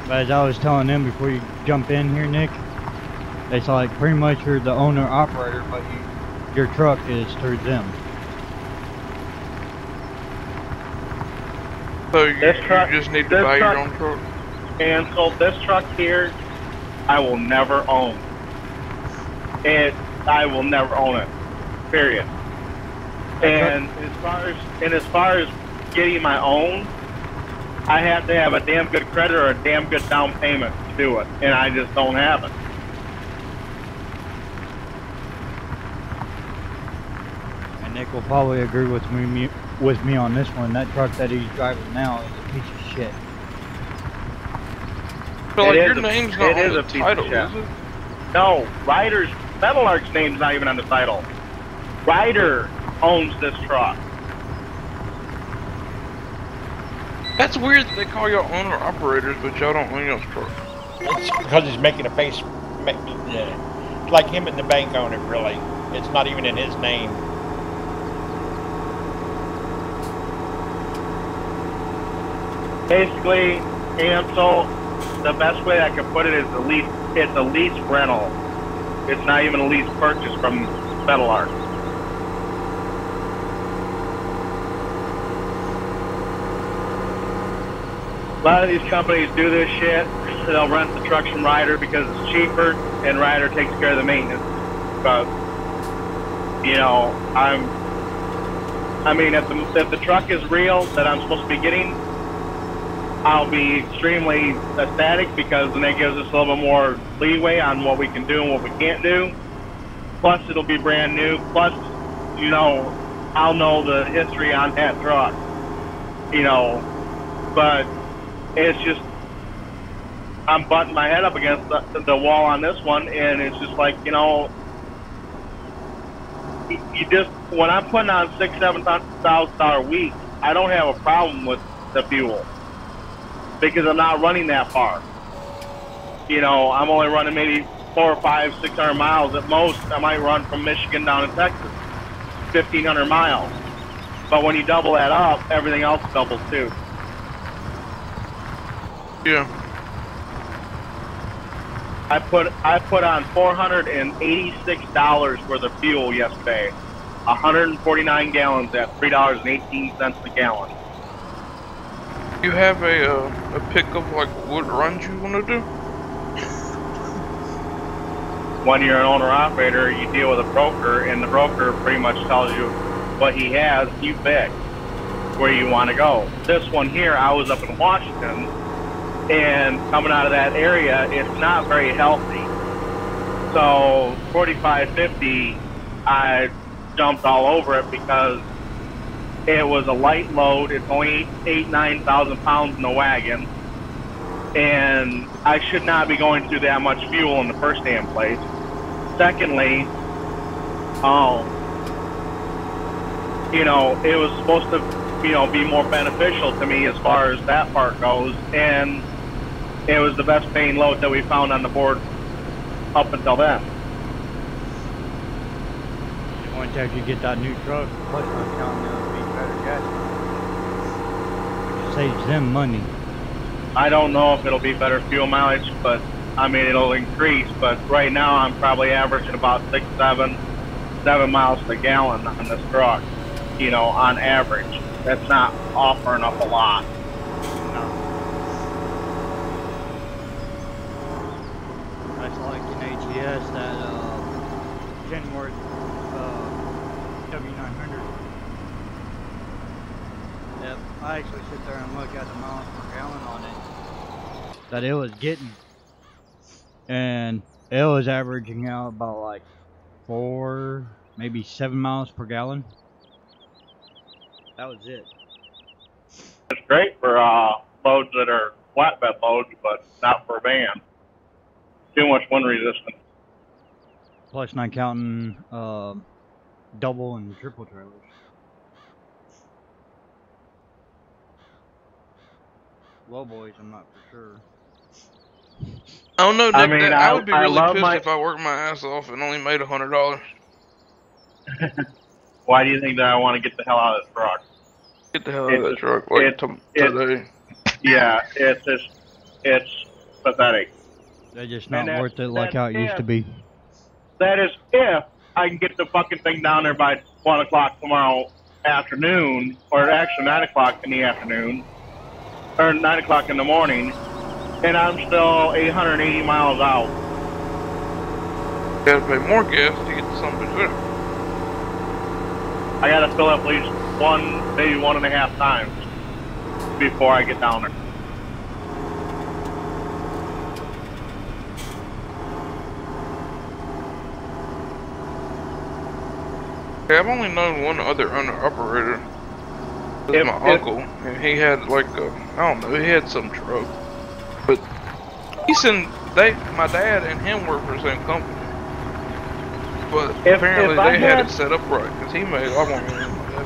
But as I was telling them before you jump in here, Nick, it's like pretty much you're the owner operator, but your truck is through them. So you just need to buy your own truck? And so this truck here, I will never own. I will never own it. Period. And as far as getting my own, I have to have a damn good credit or a damn good down payment to do it, and I just don't have it. And Nick will probably agree with me on this one. That truck that he's driving now is a piece of shit. But like your name's not on the title, is it? No, Metal Art's name's not even on the title. Ryder owns this truck. That's weird that they call y'all owner operators, but y'all don't own y'all's truck. It's because he's making a face. Yeah. It's like him and the bank owner, really. It's not even in his name. Basically, and so the best way I could put it is it's a lease rental. It's not even a lease purchase from Metal Art. A lot of these companies do this shit. They'll rent the trucks from Ryder because it's cheaper, and Ryder takes care of the maintenance. But you know, I mean, if the truck is real that I'm supposed to be getting, I'll be extremely ecstatic because then that gives us a little bit more leeway on what we can do and what we can't do. Plus, it'll be brand new. Plus, you know, I'll know the history on that truck. You know, but it's just, I'm butting my head up against the wall on this one, and it's just like, you know, you just, when I'm putting on $6,000-$7,000 a week, I don't have a problem with the fuel because I'm not running that far. You know, I'm only running maybe 400 or 500, 600 miles at most. I might run from Michigan down to Texas, 1,500 miles. But when you double that up, everything else doubles too. Yeah. I put on $486 worth of fuel yesterday. 149 gallons at $3.18 a gallon. You have a pickup like what runs you want to do? When you're an owner-operator, you deal with a broker, and the broker pretty much tells you what he has, you pick where you want to go. This one here, I was up in Washington, and coming out of that area, it's not very healthy. So 4550, I jumped all over it because it was a light load. It's only 9,000 pounds in the wagon, and I should not be going through that much fuel in the first damn place. Secondly, you know, it was supposed to, you know, be more beneficial to me as far as that part goes, and it was the best paying load that we found on the board up until then. Once after you get that new truck, plus I'm telling you it'll be better gas mileage, which saves them money. I don't know if it'll be better fuel mileage, but I mean, it'll increase, but right now I'm probably averaging about 7 miles per gallon on this truck, you know, on average. That's not offering up a lot. That's like in ATS, that Kenworth W900. Yep, I actually sit there and look at the miles per gallon on it that it was getting, and it was averaging out about like 4, maybe 7 miles per gallon. That was it. It's great for loads that are flatbed loads, but not for a van. Too much wind resistance. Plus not counting double and triple trailers. Low boys, I'm not for sure. I don't know, Nick. I mean, I would be really love pissed if I worked my ass off and only made $100. Why do you think that I want to get the hell out of the truck? Get the hell out of that truck, like today. Yeah, it's pathetic. They're just not worth it like how it used to be. That is if I can get the fucking thing down there by 1 o'clock tomorrow afternoon, or actually 9 o'clock in the afternoon, or 9 o'clock in the morning, and I'm still 880 miles out. You gotta pay more gas to get to something there. I gotta fill at least one, maybe 1.5 times before I get down there. Yeah, I've only known one other owner-operator. It's my uncle, and he had like I don't know, he had some truck. But he said my dad and him work for the same company. But apparently they had it set up right, because he made a lot more money than my dad.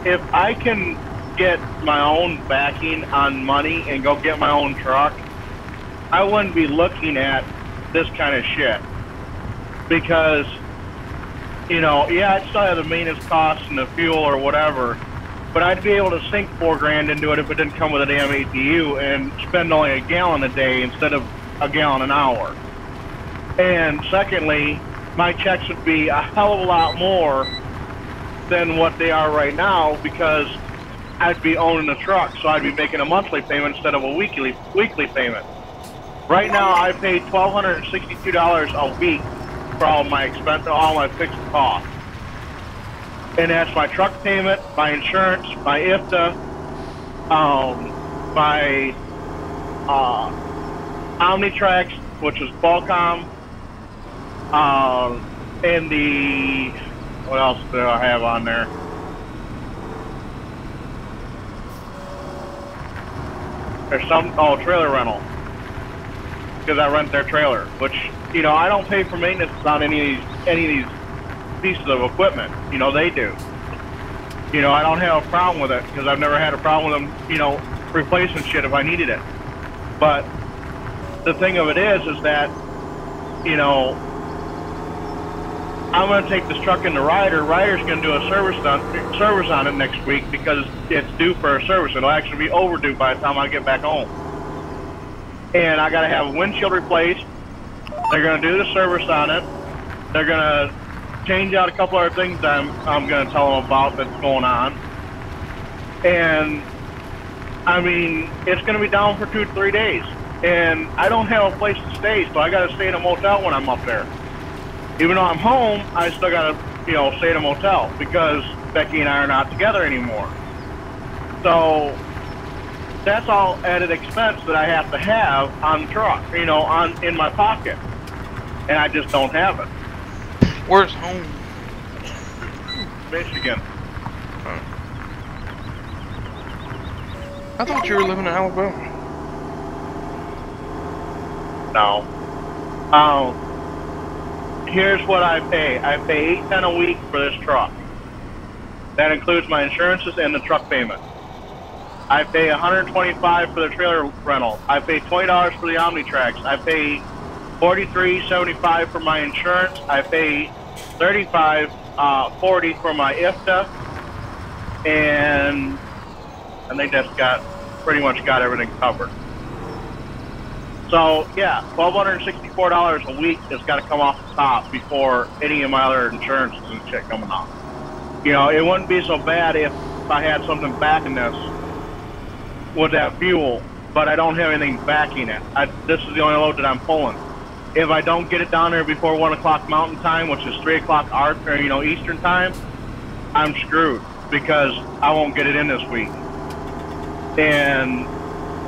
If I can get my own backing on money and go get my own truck, I wouldn't be looking at this kind of shit. Because, you know, yeah, I'd still have the maintenance costs and the fuel or whatever, but I'd be able to sink $4 grand into it if it didn't come with a damn ATU and spend only a gallon a day instead of a gallon an hour. And secondly, my checks would be a hell of a lot more than what they are right now, because I'd be owning the truck, so I'd be making a monthly payment instead of a weekly payment. Right now, I pay $1,262 a week for all my expenses, all my fixed costs. And that's my truck payment, my insurance, my IFTA, my Omnitrax, which is Qualcomm, and the, what else do I have on there? There's some, trailer rental, because I rent their trailer, which, you know, I don't pay for maintenance on any of these pieces of equipment. You know, they do. You know, I don't have a problem with it, because I've never had a problem with them, you know, replacing shit if I needed it. But the thing of it is that, you know, I'm going to take this truck into Ryder. Ryder's going to do a service on it next week, because it's due for a service. It'll actually be overdue by the time I get back home. And I got to have a windshield replaced. They're going to do the service on it. They're going to change out a couple other things that I'm going to tell them about that's going on. And, I mean, it's going to be down for 2 to 3 days. And I don't have a place to stay, so I got to stay in a motel when I'm up there. Even though I'm home, I still got to, you know, stay in a motel, because Becky and I are not together anymore. So that's all added expense that I have to have on the truck, you know, in my pocket. And I just don't have it. Where's home? Michigan. I thought you were living in Alabama. No. Here's what I pay. I pay $810 a week for this truck. That includes my insurances and the truck payment. I pay $125 for the trailer rental. I pay $20 for the Omnitrax. I pay $43.75 for my insurance. I pay $35.40 for my IFTA, and I think that's pretty much got everything covered. So yeah, $1,264 a week has got to come off the top before any of my other insurances and shit coming off. You know, it wouldn't be so bad if I had something backing this with that fuel, but I don't have anything backing it. This is the only load that I'm pulling. If I don't get it down there before 1 o'clock Mountain Time, which is 3 o'clock Eastern Time, I'm screwed because I won't get it in this week. And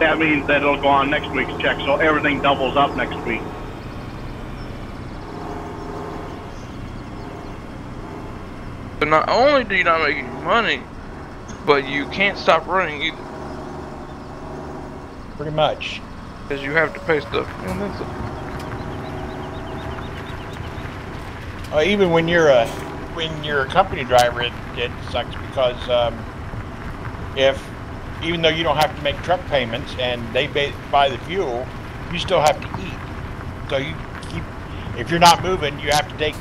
that means that it'll go on next week's check, so everything doubles up next week. But not only do you not make any money, but you can't stop running either. Pretty much. Because you have to pay stuff. And that's it. Even when you're a company driver, it sucks because even though you don't have to make truck payments and they buy the fuel, you still have to eat. So if you're not moving, you have to take.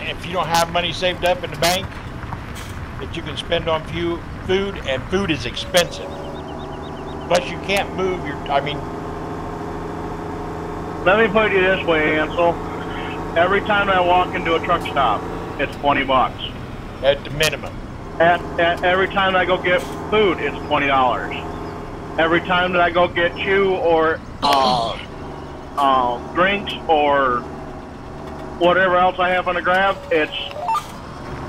If you don't have money saved up in the bank that you can spend on food, and food is expensive. Plus, you can't move Let me put it this way, Ansel. Every time I walk into a truck stop, it's $20 at the minimum. Every time I go get food, it's $20. Every time that I go get chew or drinks or whatever else I have on the grab, it's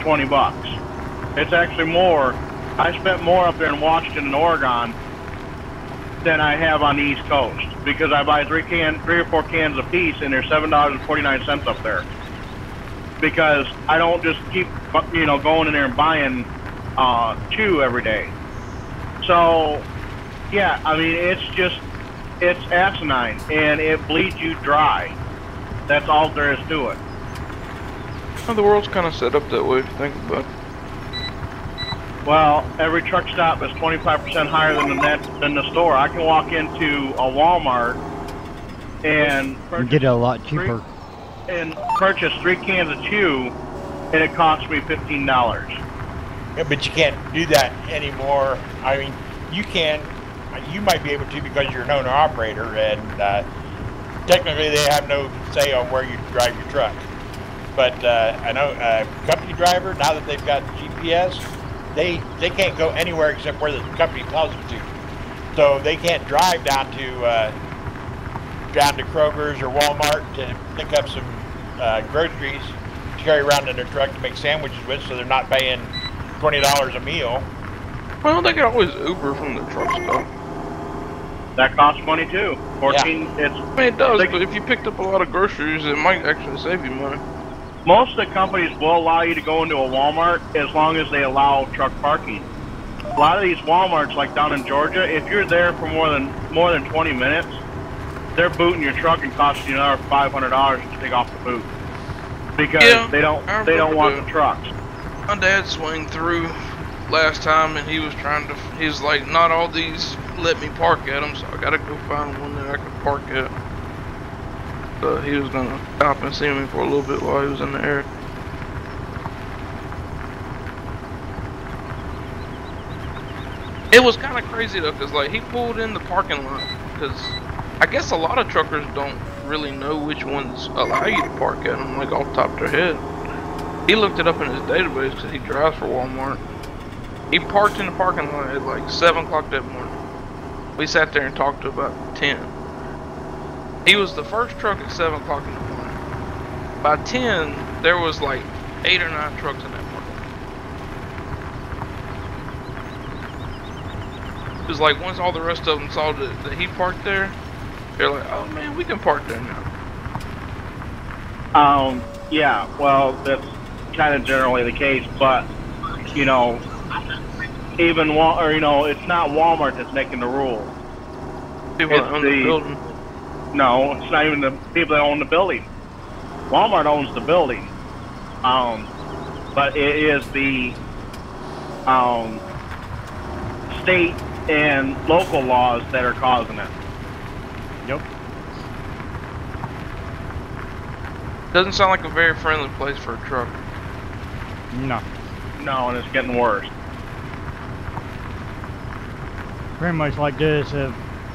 $20. It's actually more. I spent more up there in Washington and Oregon than I have on the East Coast because I buy 3 or 4 cans a piece and they're $7.49 up there. Because I don't just keep going in there and buying chew every day. So yeah, I mean it's asinine and it bleeds you dry. That's all there is to it. Well, the world's kind of set up that way if you think about it. Well, every truck stop is 25% higher than the store. I can walk into a Walmart and get it a lot cheaper. And purchase 3 cans of chew, and it costs me $15. Yeah, but you can't do that anymore. I mean, you can. You might be able to because you're an owner-operator, and technically they have no say on where you drive your truck. But I know a company driver, now that they've got GPS, they can't go anywhere except where the company tells them to. So they can't drive down to Kroger's or Walmart to pick up some groceries to carry around in their truck to make sandwiches with, so they're not paying $20 a meal. Well, they can always Uber from the truck stop. That costs money too. 14. Yeah. It does, but if you picked up a lot of groceries, it might actually save you money. Most of the companies will allow you to go into a Walmart as long as they allow truck parking. A lot of these Walmarts, like down in Georgia, if you're there for more than 20 minutes, they're booting your truck and costing you another $500 to take off the boot because they don't want the trucks. My dad swung through last time and he was like, not all these let me park at them, so I gotta go find one that I can park at. He was gonna stop and see me for a little bit while he was in the air. It was kind of crazy though, cause like he pulled in the parking lot, cause I guess a lot of truckers don't really know which ones allow you to park at them, like off the top of their head. He looked it up in his database cause he drives for Walmart. He parked in the parking lot at like 7 o'clock that morning. We sat there and talked to about 10. He was the first truck at 7 o'clock in the morning. By 10, there was like 8 or 9 trucks in that parking lot. It was like once all the rest of them saw that he parked there, they're like, oh man, we can park there now. Yeah, well, that's kind of generally the case, but, you know, even, it's not Walmart that's making the rules. People that own the building. No, it's not even the people that own the building. Walmart owns the building. But it is the state and local laws that are causing it. Yep. Doesn't sound like a very friendly place for a truck. No. No, and it's getting worse. Pretty much like this, if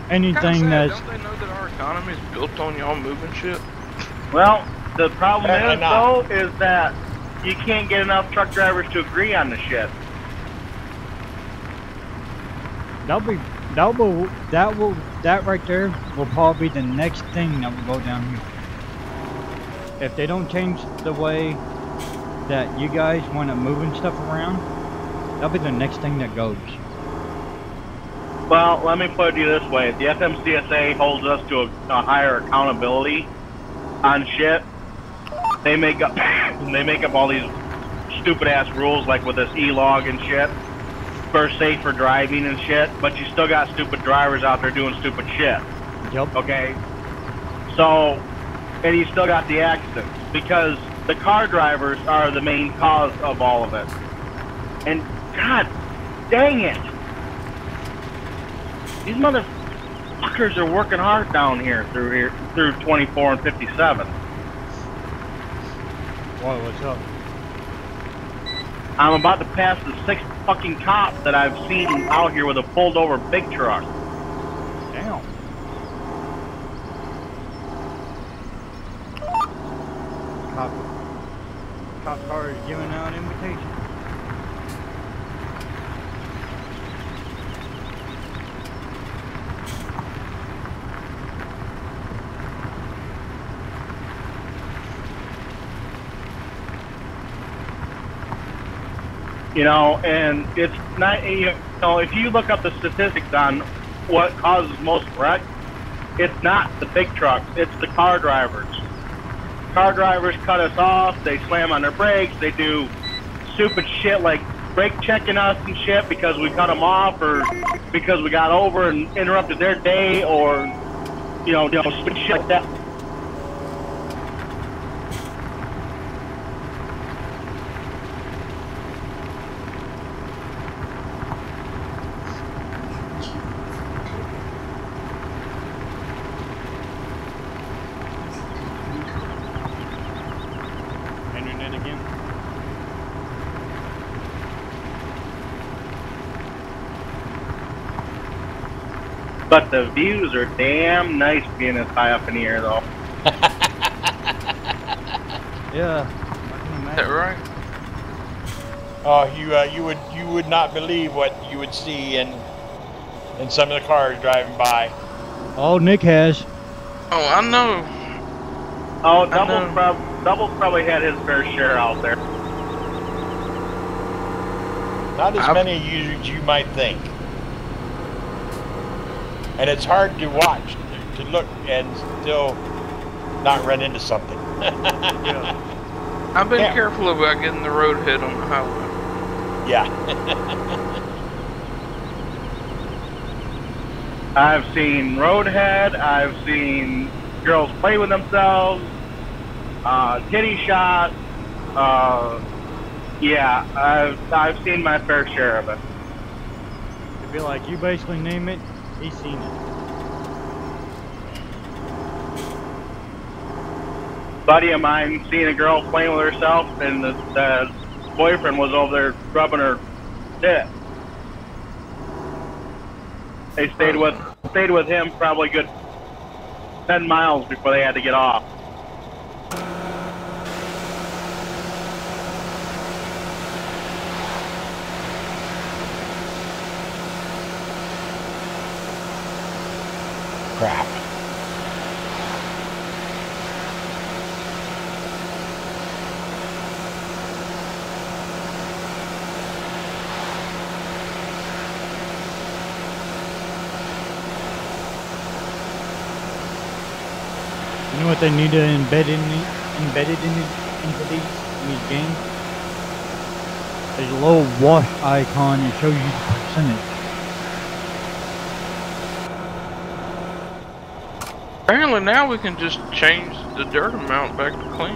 anything that's... Don't they know that our economy is built on y'all moving shit? Well, the problem is, not. though, is that you can't get enough truck drivers to agree on the shit. That right there will probably be the next thing that will go down here. If they don't change the way that you guys want to moving stuff around, that'll be the next thing that goes. Well, let me put it to you this way. The FMCSA holds us to a higher accountability on shit. They make up all these stupid ass rules like with this e-log and shit for safer driving and shit, but you still got stupid drivers out there doing stupid shit. Yep. Okay? So, and you still got the accidents because the car drivers are the main cause of all of it. And god dang it! These motherfuckers are working hard down here through 24 and 57. Whoa, what's up? I'm about to pass the 6th fucking cop that I've seen out here with a pulled over big truck. Damn. Cop car is giving out invitations. You know, and it's not, you know, if you look up the statistics on what causes most wrecks, it's not the big trucks, it's the car drivers. Car drivers cut us off, they slam on their brakes, they do stupid shit like brake checking us and shit because we cut them off or because we got over and interrupted their day or, you know stupid shit like that. But the views are damn nice being this high up in the air, though. Yeah, I can Is that imagine. right? Oh, you would not believe what you would see in some of the cars driving by. Oh, Nick has. Oh, I know. Oh, Double's probably had his fair share out there. Not as many as you might think. And it's hard to watch, to look and still not run into something. Yeah. I've been careful about getting the road head on the highway. Yeah. I've seen roadhead, I've seen girls play with themselves, titty shots, yeah, I've seen my fair share of it. It'd be like, you basically name it, he's seen it. Buddy of mine seen a girl playing with herself, and the boyfriend was over there rubbing her tit. They stayed with him probably good 10 miles before they had to get off. Crap. You know what they need to embed into these games? There's a little wash icon that shows you the percentage. Apparently now we can just change the dirt amount back to clean.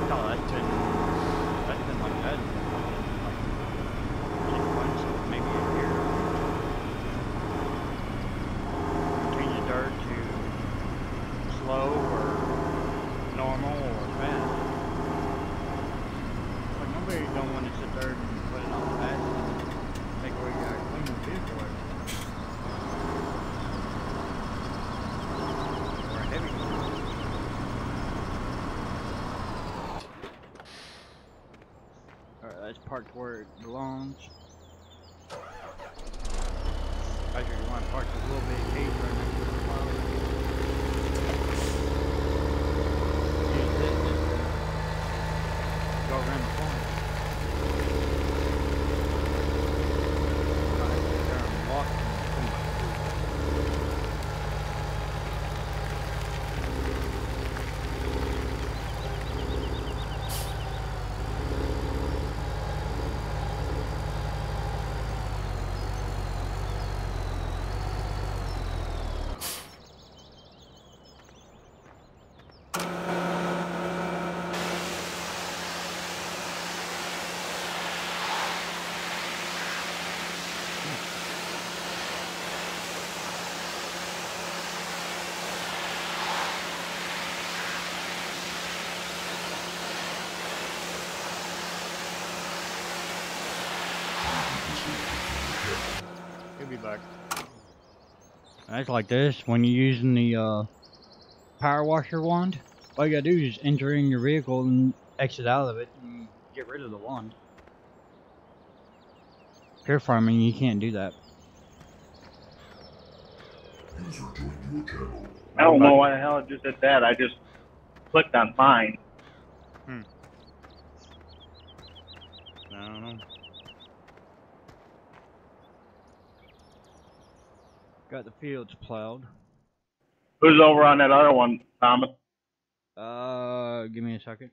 No, that's been like that. Like 6 months, maybe a year. Change the dirt to slow or normal or fast. But nobody don't want to sit there and put it on fast and take away your clean vehicle. it's parked where it belongs. Actually, you want to park a little bit of cage right next to the plow. Use this just to go around the corner. Not actually there and walk and come back through. He'll be back. That's like this. When you're using the power washer wand, all you gotta do is enter in your vehicle and exit out of it and get rid of the wand. Pure farming, you can't do that. I don't know why the hell I just did that. I just clicked on mine. I don't know. Got the fields plowed. Who's over on that other one, Thomas? Give me a second.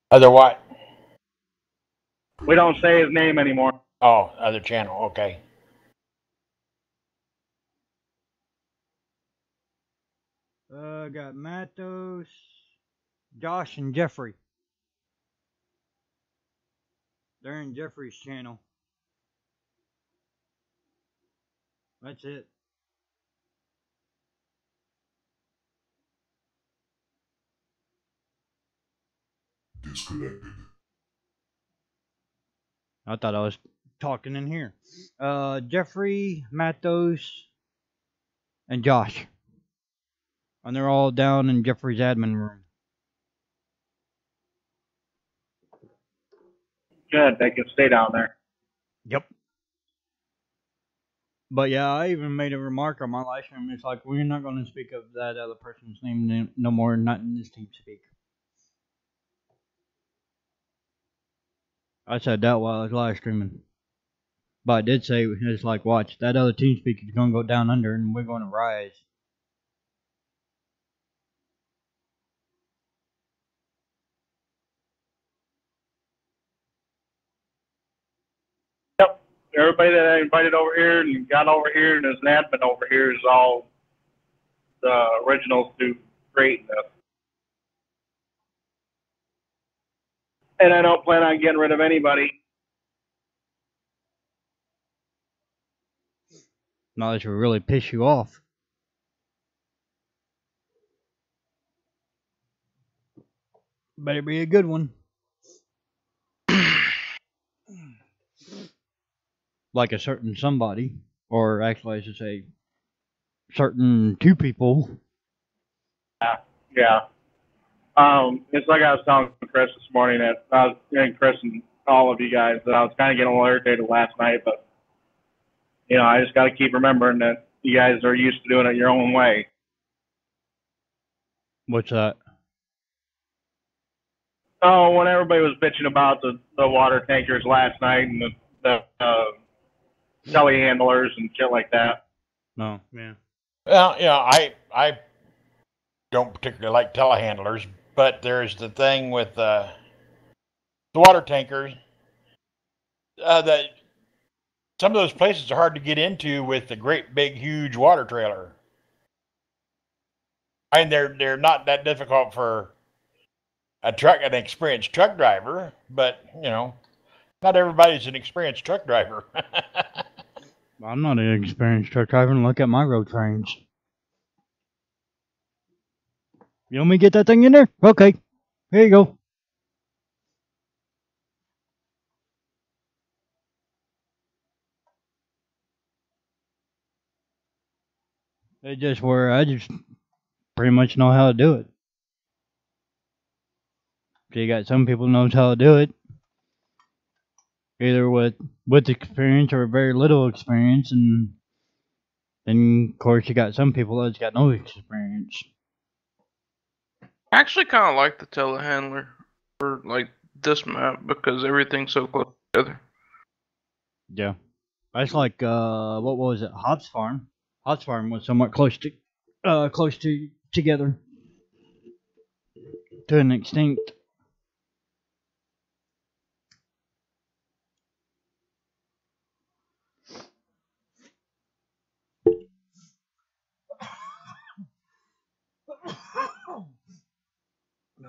Other what? We don't say his name anymore. Oh, other channel. Okay. Got Matos, Josh, and Jeffrey. They're in Jeffrey's channel. That's it. Disconnected. I thought I was talking in here. Jeffrey, Matos, and Josh. And they're all down in Jeffrey's admin room. Good, they can stay down there. Yep. But yeah, I even made a remark on my live stream. It's like, we're not going to speak of that other person's name no more, not in this team speak. I said that while I was live streaming. But I did say, it's like, watch, that other team speak is going to go down under and we're going to rise. Yep. Everybody that I invited over here and got over here and is an admin over here is all the originals to greatness. And I don't plan on getting rid of anybody. Not that it would really piss you off. Better be a good one. Like a certain somebody. Or actually I should say certain two people. Yeah. It's like I was telling Chris this morning that I was and Chris and all of you guys that I was kind of getting a little irritated last night, but you know, I just got to keep remembering that you guys are used to doing it your own way. What's that? Oh, when everybody was bitching about the water tankers last night and the telehandlers and shit like that. No, yeah. Well, you know, I don't particularly like telehandlers, but there's the thing with the water tankers that some of those places are hard to get into with the great big huge water trailer. I mean, they're not that difficult for an experienced truck driver, but you know, not everybody's an experienced truck driver. I'm not an experienced truck driver, and look at my road trains. You want me to get that thing in there? Okay. Here you go. It just where I just pretty much know how to do it. So you got some people knows how to do it, either with experience or very little experience, and then of course you got some people that's got no experience. I actually kind of like the telehandler for like this map because everything's so close together. Yeah, that's like what was it? Hobbs Farm. Hobbs Farm was somewhat close to together to an extent.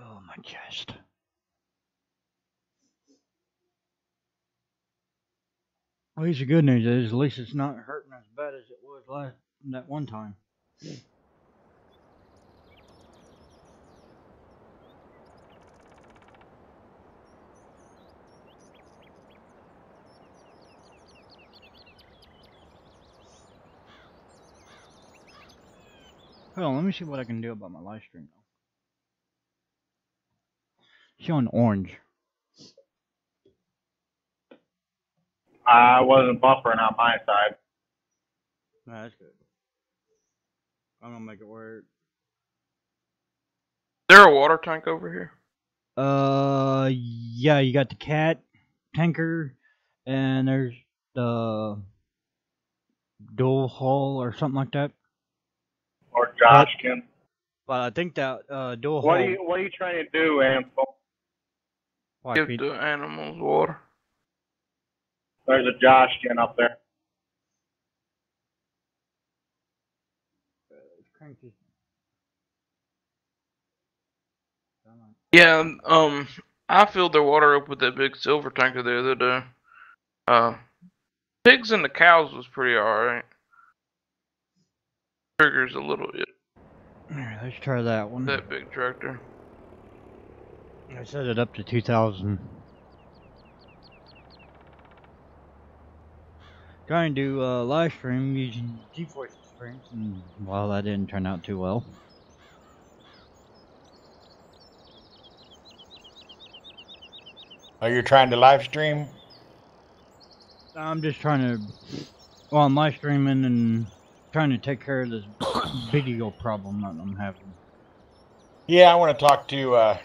Oh, my chest. At least the good news is, at least it's not hurting as bad as it was that one time. Hold on, let me see what I can do about my live stream now. Showing orange. I wasn't buffering on my side. Nah, that's good. I'm gonna make it work. Is there a water tank over here? Yeah, you got the cat tanker, and there's the dual hull or something like that. Or Josh can. But I think that dual What hull. are you trying to do, Ansel? Give the animals water. There's a Josh can up there. Yeah, I filled their water up with that big silver tanker the other day. Pigs and the cows was pretty alright. Trigger's a little bit. Alright, let's try that one. That big tractor. I set it up to 2,000. Trying to do live stream using GeForce Experience, and well, that didn't turn out too well. Oh, you're trying to live stream? I'm just trying to, well, I'm live streaming and trying to take care of this video problem that I'm having. Yeah, I want to talk to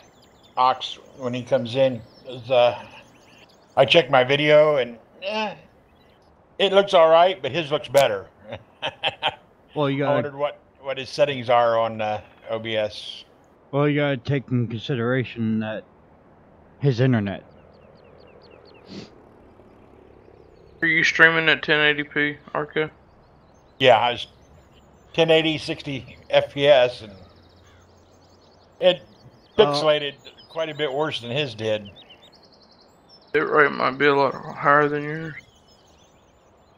Ox when he comes in. I checked my video and it looks all right, but his looks better. Well, you I gotta, wondered what his settings are on OBS. well, you gotta take in consideration that his internet. Are you streaming at 1080p, Arca? Yeah, I was 1080, 60 FPS, and it pixelated quite a bit worse than his did. Bitrate might be a lot higher than yours.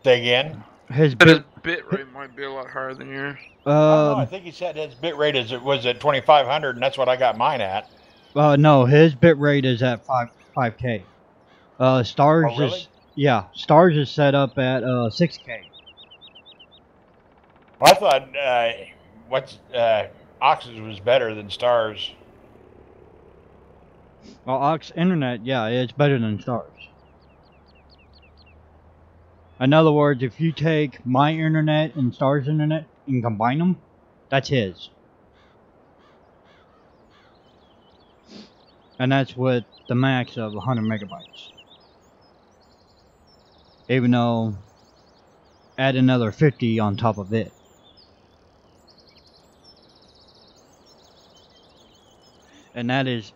Say again? His But his bit, bitrate might be a lot higher than yours. I don't know, I think he said his bit rate was at 2500, and that's what I got mine at. no, his bit rate is at 5K. Stars Oh, really? is, yeah, Stars is set up at 6K. Well, I thought Ox's was better than Stars. Well, Ox Internet, yeah, it's better than Stars. In other words, if you take my internet and Stars internet and combine them, that's his. And that's with the max of 100 megabytes. Even though, add another 50 on top of it. And that is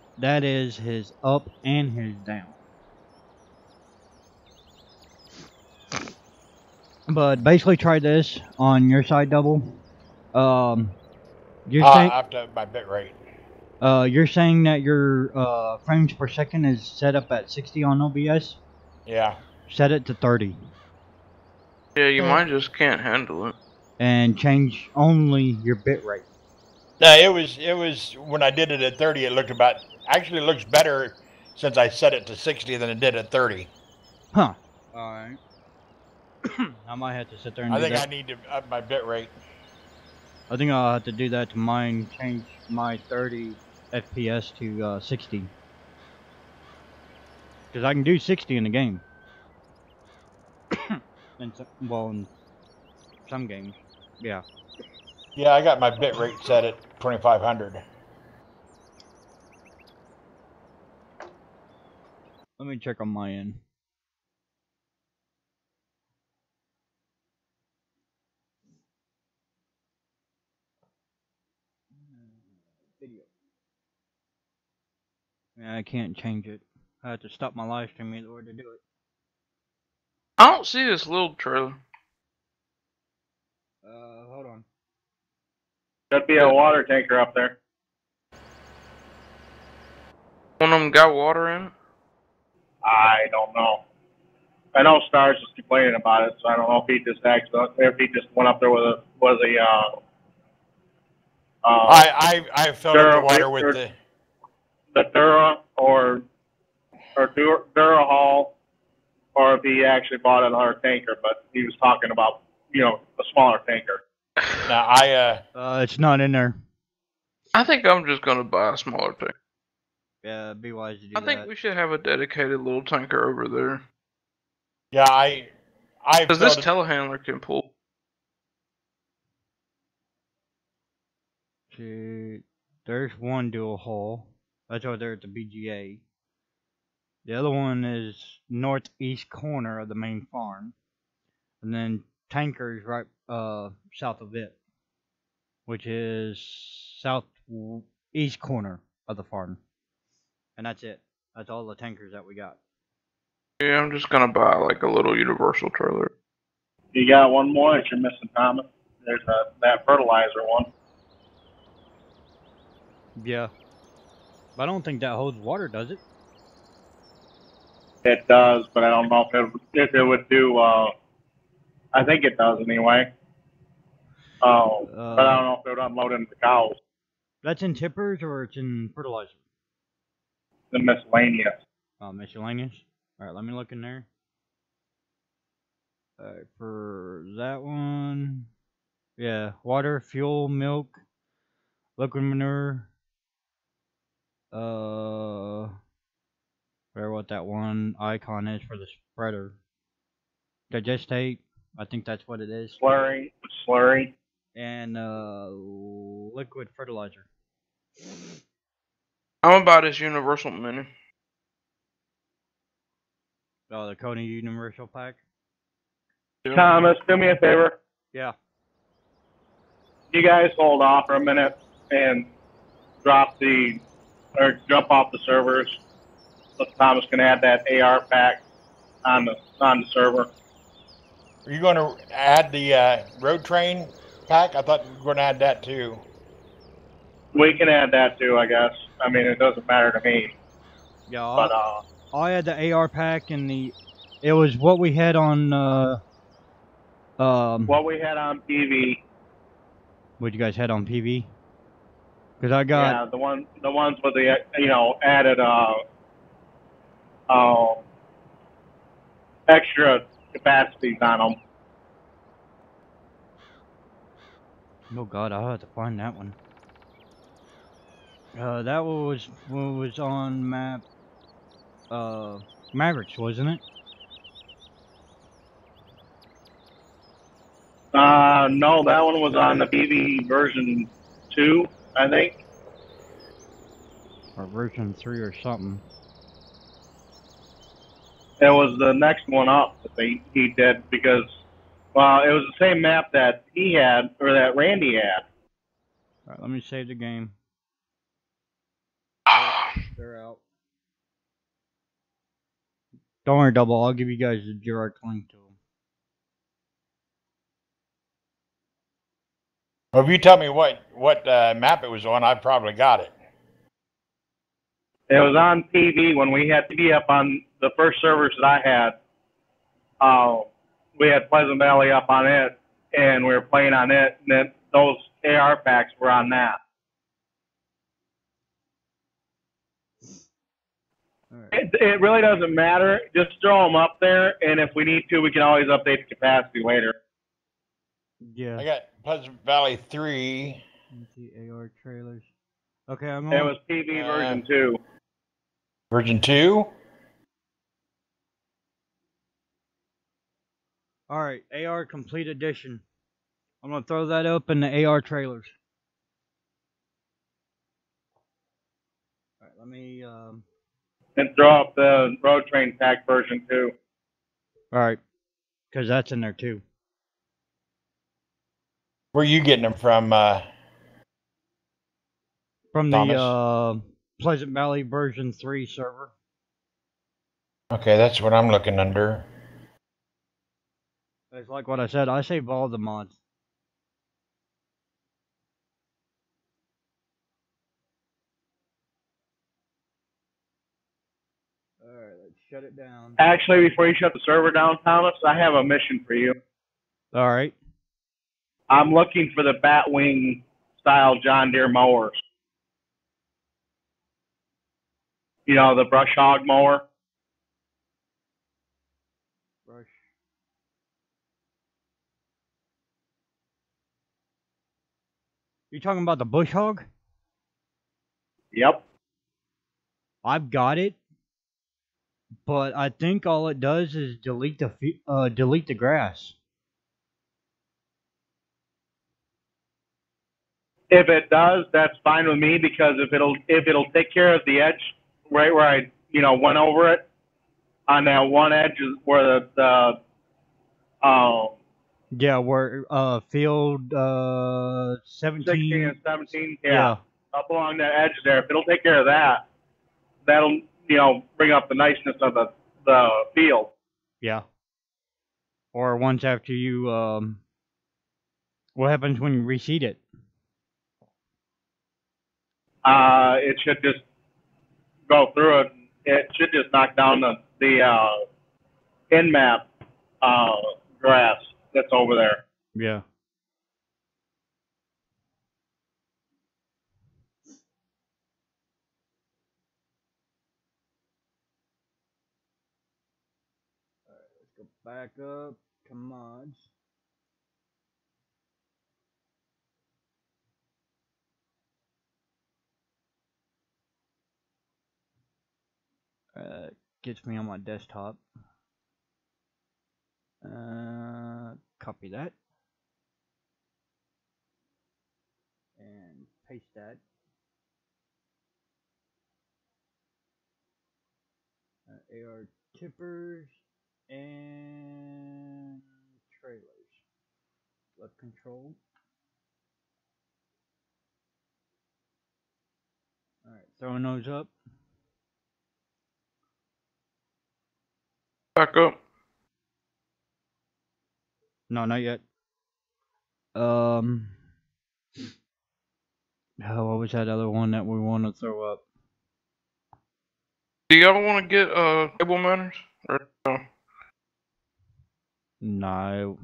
his up and his down. But basically try this on your side double. You're saying After my bit rate. you're saying that your frames per second is set up at 60 on OBS? Yeah. Set it to 30. Yeah, you might just can't handle it. And change only your bit rate. No, it was when I did it at 30. It looked actually it looks better since I set it to 60 than it did at 30. Huh. Alright. I might have to sit there and I do think that. I need to up my bit rate. I think I'll have to do that to mine, change my 30 FPS to 60. Because I can do 60 in the game. In some games. Yeah. Yeah, I got my bit rate set at 2500. Let me check on my end. Video. Yeah, I can't change it. I have to stop my live stream in order to do it. I don't see this little trailer. Hold on. Should be a water tanker up there. One of them got water in it? I don't know. I know Stars was complaining about it, so I don't know if he just went up there with I filled up the water with the Dura or Durahall, or if he actually bought another tanker. But he was talking about a smaller tanker. Now it's not in there. I think I'm just gonna buy a smaller tank. Yeah, be wise to do I that. think we should have a dedicated little tanker over there. Yeah, because this telehandler can pull. See, there's one dual hull. That's over there at the BGA. The other one is northeast corner of the main farm, and then tanker is right south of it, which is southeast corner of the farm, and that's it. That's all the tankers that we got. Yeah, I'm just gonna buy like a little universal trailer. You got one more that you're missing, Thomas. There's that fertilizer one. Yeah, but I don't think that holds water, does it? It does, but I don't know if it would do. I think it does anyway. But I don't know if it would unload into the cows. That's in tippers or it's in fertilizer? The miscellaneous. Oh, miscellaneous. All right, let me look in there. All right, for that one, yeah, water, fuel, milk, liquid manure. Where what that one icon is for the spreader. Digestate, I think that's what it is. Slurry. And liquid fertilizer. I'm gonna buy this universal mini. Oh, the Coney Universal Pack? Thomas, do me a favor. Yeah. You guys hold off for a minute and jump off the servers. So Thomas can add that AR pack on the server. Are you going to add the road train pack? I thought you were going to add that too. We can add that too, I guess. I mean, it doesn't matter to me. Yeah, but I had the AR pack and it was what we had on what we had on PV. What you guys had on PV? Because I got the ones with the added extra capacities on them. Oh God, I'll have to find that one. That was on map Mavericks, wasn't it? No, that one was on the BB version 2, I think. Or version 3 or something. It was the next one up that he did because, well, it was the same map that he had, or that Randy had. Alright, let me save the game. They're out. Don't worry, Double. I'll give you guys a direct link to them. Well, if you tell me what map it was on, I probably got it. It was on PV when we had PV up on the first servers that I had. We had Pleasant Valley up on it, and we were playing on it, and then those AR packs were on that. Right. It really doesn't matter. Just throw them up there, and if we need to, we can always update the capacity later. Yeah. I got Pleasant Valley 3. Let's see, AR trailers. Okay, I'm It on. was PV version 2. Version 2? Alright, AR Complete Edition. I'm gonna throw that up in the AR trailers. Alright, let me, And throw up the Road Train Pack version 2. Alright, because that's in there too. Where are you getting them from, From Thomas? the, Pleasant Valley version 3 server. Okay, that's what I'm looking under. It's like what I said, I save all the mods. Alright, let's shut it down. Actually, before you shut the server down, Thomas, I have a mission for you. Alright. I'm looking for the Batwing style John Deere mowers. You know, the brush hog mower. Brush. You talking about the bush hog? Yep. I've got it, but I think all it does is delete the grass. If it does, that's fine with me because if it'll take care of the edge right where I went over it on that one edge is where the Yeah, where field 17. 16 and 17, Yeah. up along that edge there. If it'll take care of that, that'll bring up the niceness of the field. Yeah. Or once after you what happens when you reseed it? It should just go through it. It should just knock down the in-map grass that's over there. Yeah. Alright, let's go back up to mods. Gets me on my desktop. Copy that. And paste that. AR tippers and trailers. Left control. Alright, throwing those up. Back up. No, not yet. Oh, what was that other one that we want to throw up? Do y'all want to get cable manners? Or no? No.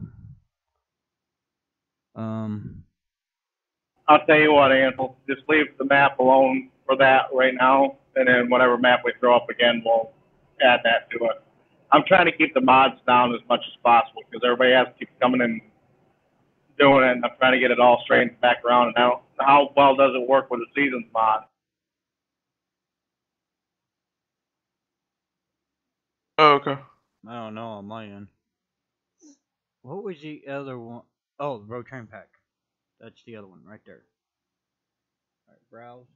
I'll tell you what, Ansel, just leave the map alone for that right now, and then whatever map we throw up again, we'll add that to it. I'm trying to keep the mods down as much as possible because everybody has to keep coming and doing it, and I'm trying to get it all straightened back around. And how well does it work with the seasons mod? Oh, okay. I don't know on my end. What was the other one? Oh, the road train pack. That's the other one right there. Alright, browse.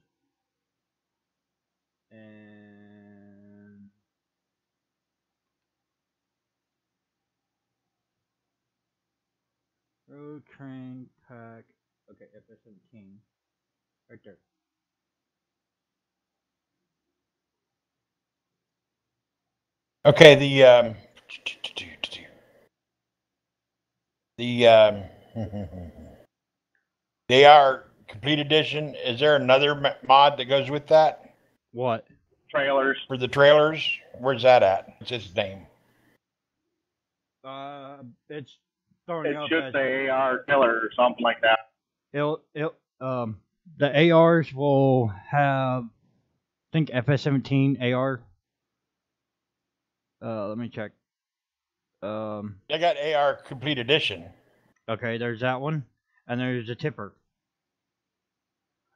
And road train pack. Okay, FS17. Right there. Okay, they are complete edition. Is there another mod that goes with that? What? Trailers. For the trailers? Where's that at? What's its name? It's throwing It up should as say AR killer or something like that. the ARs will have, I think FS17 AR. Let me check. I got AR complete edition. Okay, there's that one. And there's a tipper,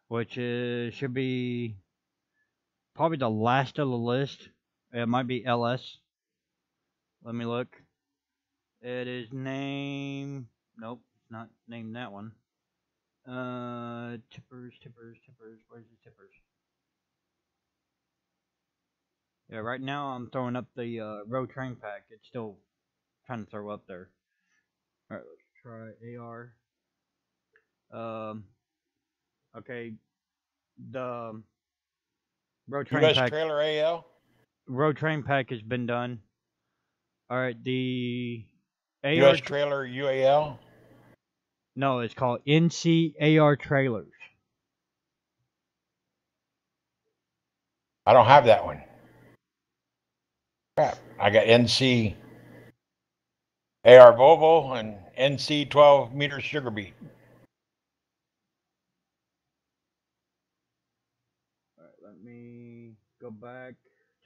which should be probably the last of the list. It might be LS. Let me look. It is named. Nope, it's not named that one. Tippers. Where's the tippers? Yeah, right now I'm throwing up the road train pack. It's still trying to throw up there. Alright, let's try AR. Okay, the road train US pack. trailer AL? Road train pack has been done. Alright, the AR. US trailer UAL? No, it's called NCAR trailers. I don't have that one. Crap. I got NC AR Volvo and NC 12 meter sugar beet. Alright, let me go back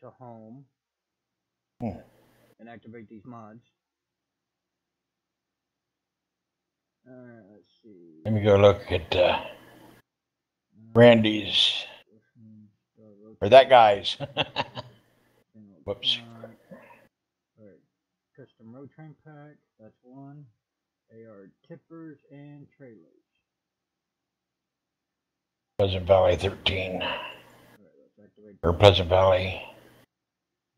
to home and activate these mods. Alright, let's see. Let me go look at Randy's. Or that guy's. Whoops. Alright, custom road train pack, that's one. AR tippers and trailers. Pleasant Valley 13. Alright, let's activate Or Pleasant Valley.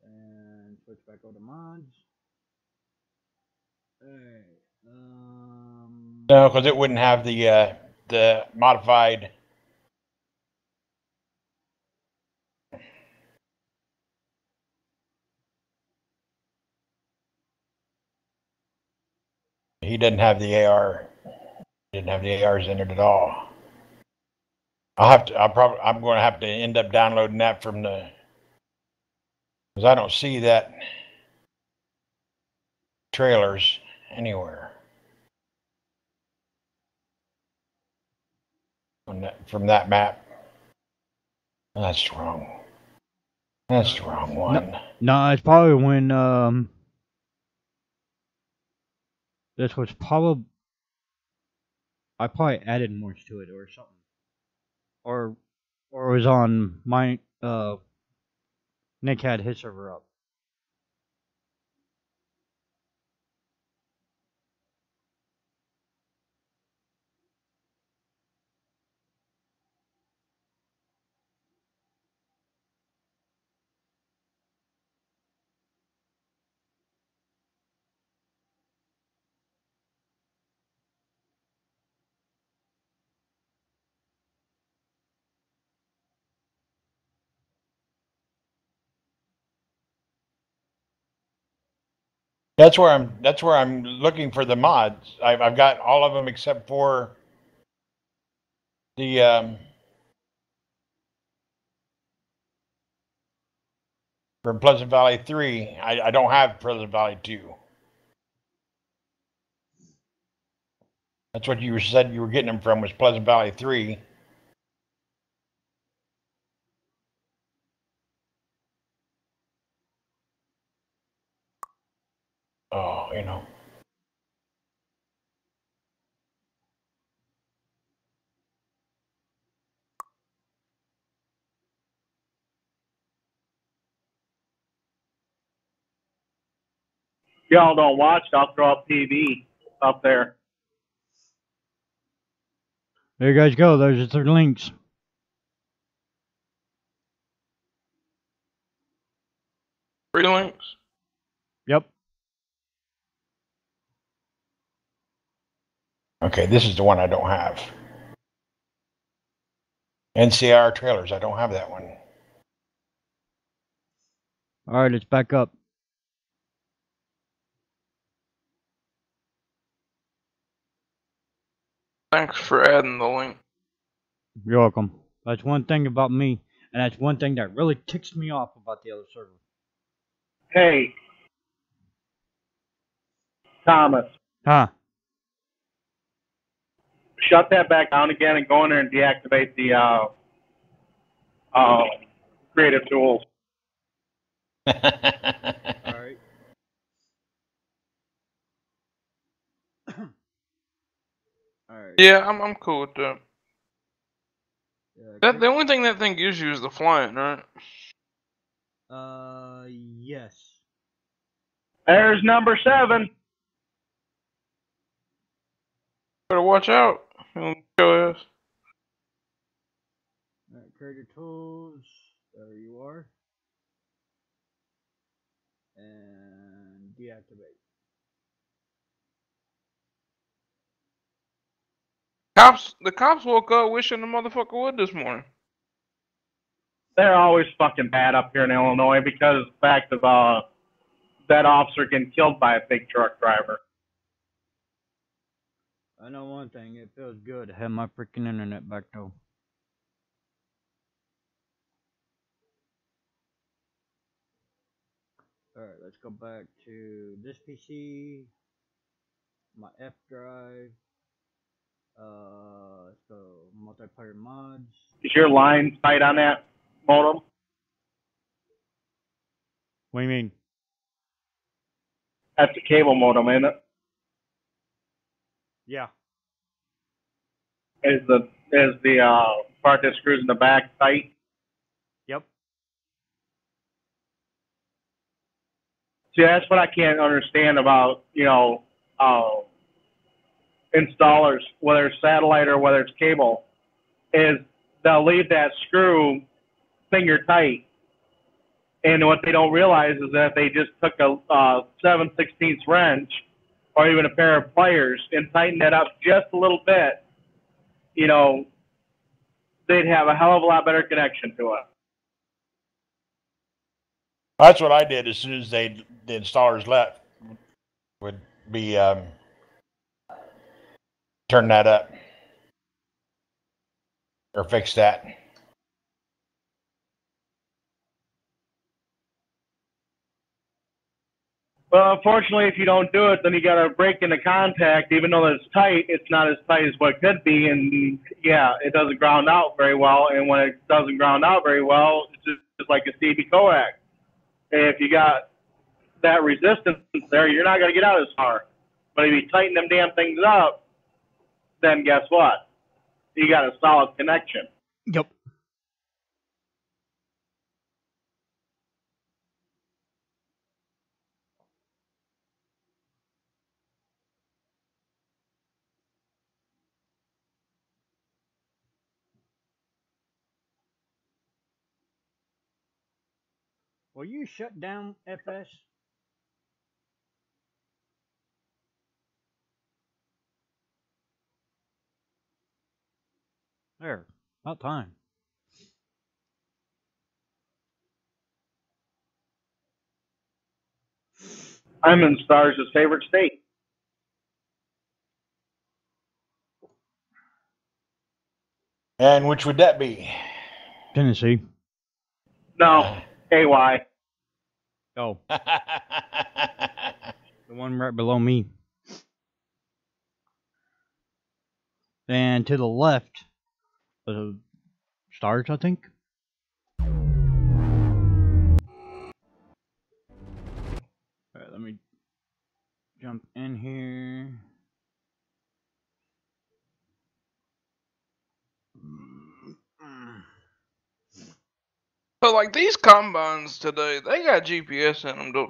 and switch back over to mods. Alright, No, because it wouldn't have the modified. He didn't have the AR. Didn't have the ARs in it at all. I'm going to have to end up downloading that from the, because I don't see that trailers anywhere from that map. That's wrong. That's the wrong one. no, it's probably when this was probably, I probably added more to it or something. Or it was on my Nick had his server up. That's where I'm looking for the mods. I've got all of them except for the from Pleasant Valley 3. I don't have Pleasant Valley 2. That's what you said you were getting them from, was Pleasant Valley 3. Oh, you know. Y'all don't watch, I'll throw up TV up there. There you guys go. Those are the links. Free links. Yep. Okay, this is the one I don't have. NCR trailers, I don't have that one. Alright, it's back up. Thanks for adding the link. You're welcome. That's one thing about me, and that's one thing that really ticks me off about the other server. Hey, Thomas, Huh. shut that back down again and go in there and deactivate the creative tools. Alright. Alright. Yeah, I'm cool with that. Yeah, The only thing that thing gives you is the flying, right? yes. There's number 7. Better watch out. He'll kill us. Alright, creator tools. There you are. And deactivate. The cops woke up wishing the motherfucker would this morning. They're always fucking bad up here in Illinois because of the fact of that officer getting killed by a big truck driver. I know one thing, it feels good to have my freaking internet back though. Alright, let's go back to this PC, my F drive, let's go multiplayer mods. Is your line tight on that modem? What do you mean? That's a cable modem, isn't it? Yeah. Is the part that screws in the back tight? Yep. See, that's what I can't understand about, installers, whether it's satellite or whether it's cable, is they'll leave that screw finger tight. And what they don't realize is that if they just took a 7/16 wrench or even a pair of pliers and tightened it up just a little bit, they'd have a hell of a lot better connection to it. That's what I did as soon as the installers left. Would be turn that up or fix that. Well, unfortunately, if you don't do it, then you got to break into contact. Even though it's tight, it's not as tight as what it could be, and yeah, it doesn't ground out very well. And when it doesn't ground out very well, it's just like a CB coax. And if you got that resistance there, you're not going to get out as far. But if you tighten them damn things up, then guess what? You got a solid connection. Yep. Will you shut down FS? There. About time. I'm in Stars' favorite state. And which would that be? Tennessee. No, AY. Oh. The one right below me. And to the left, stars, I think. Alright, let me jump in here. But like these combines today, they got GPS in them, don't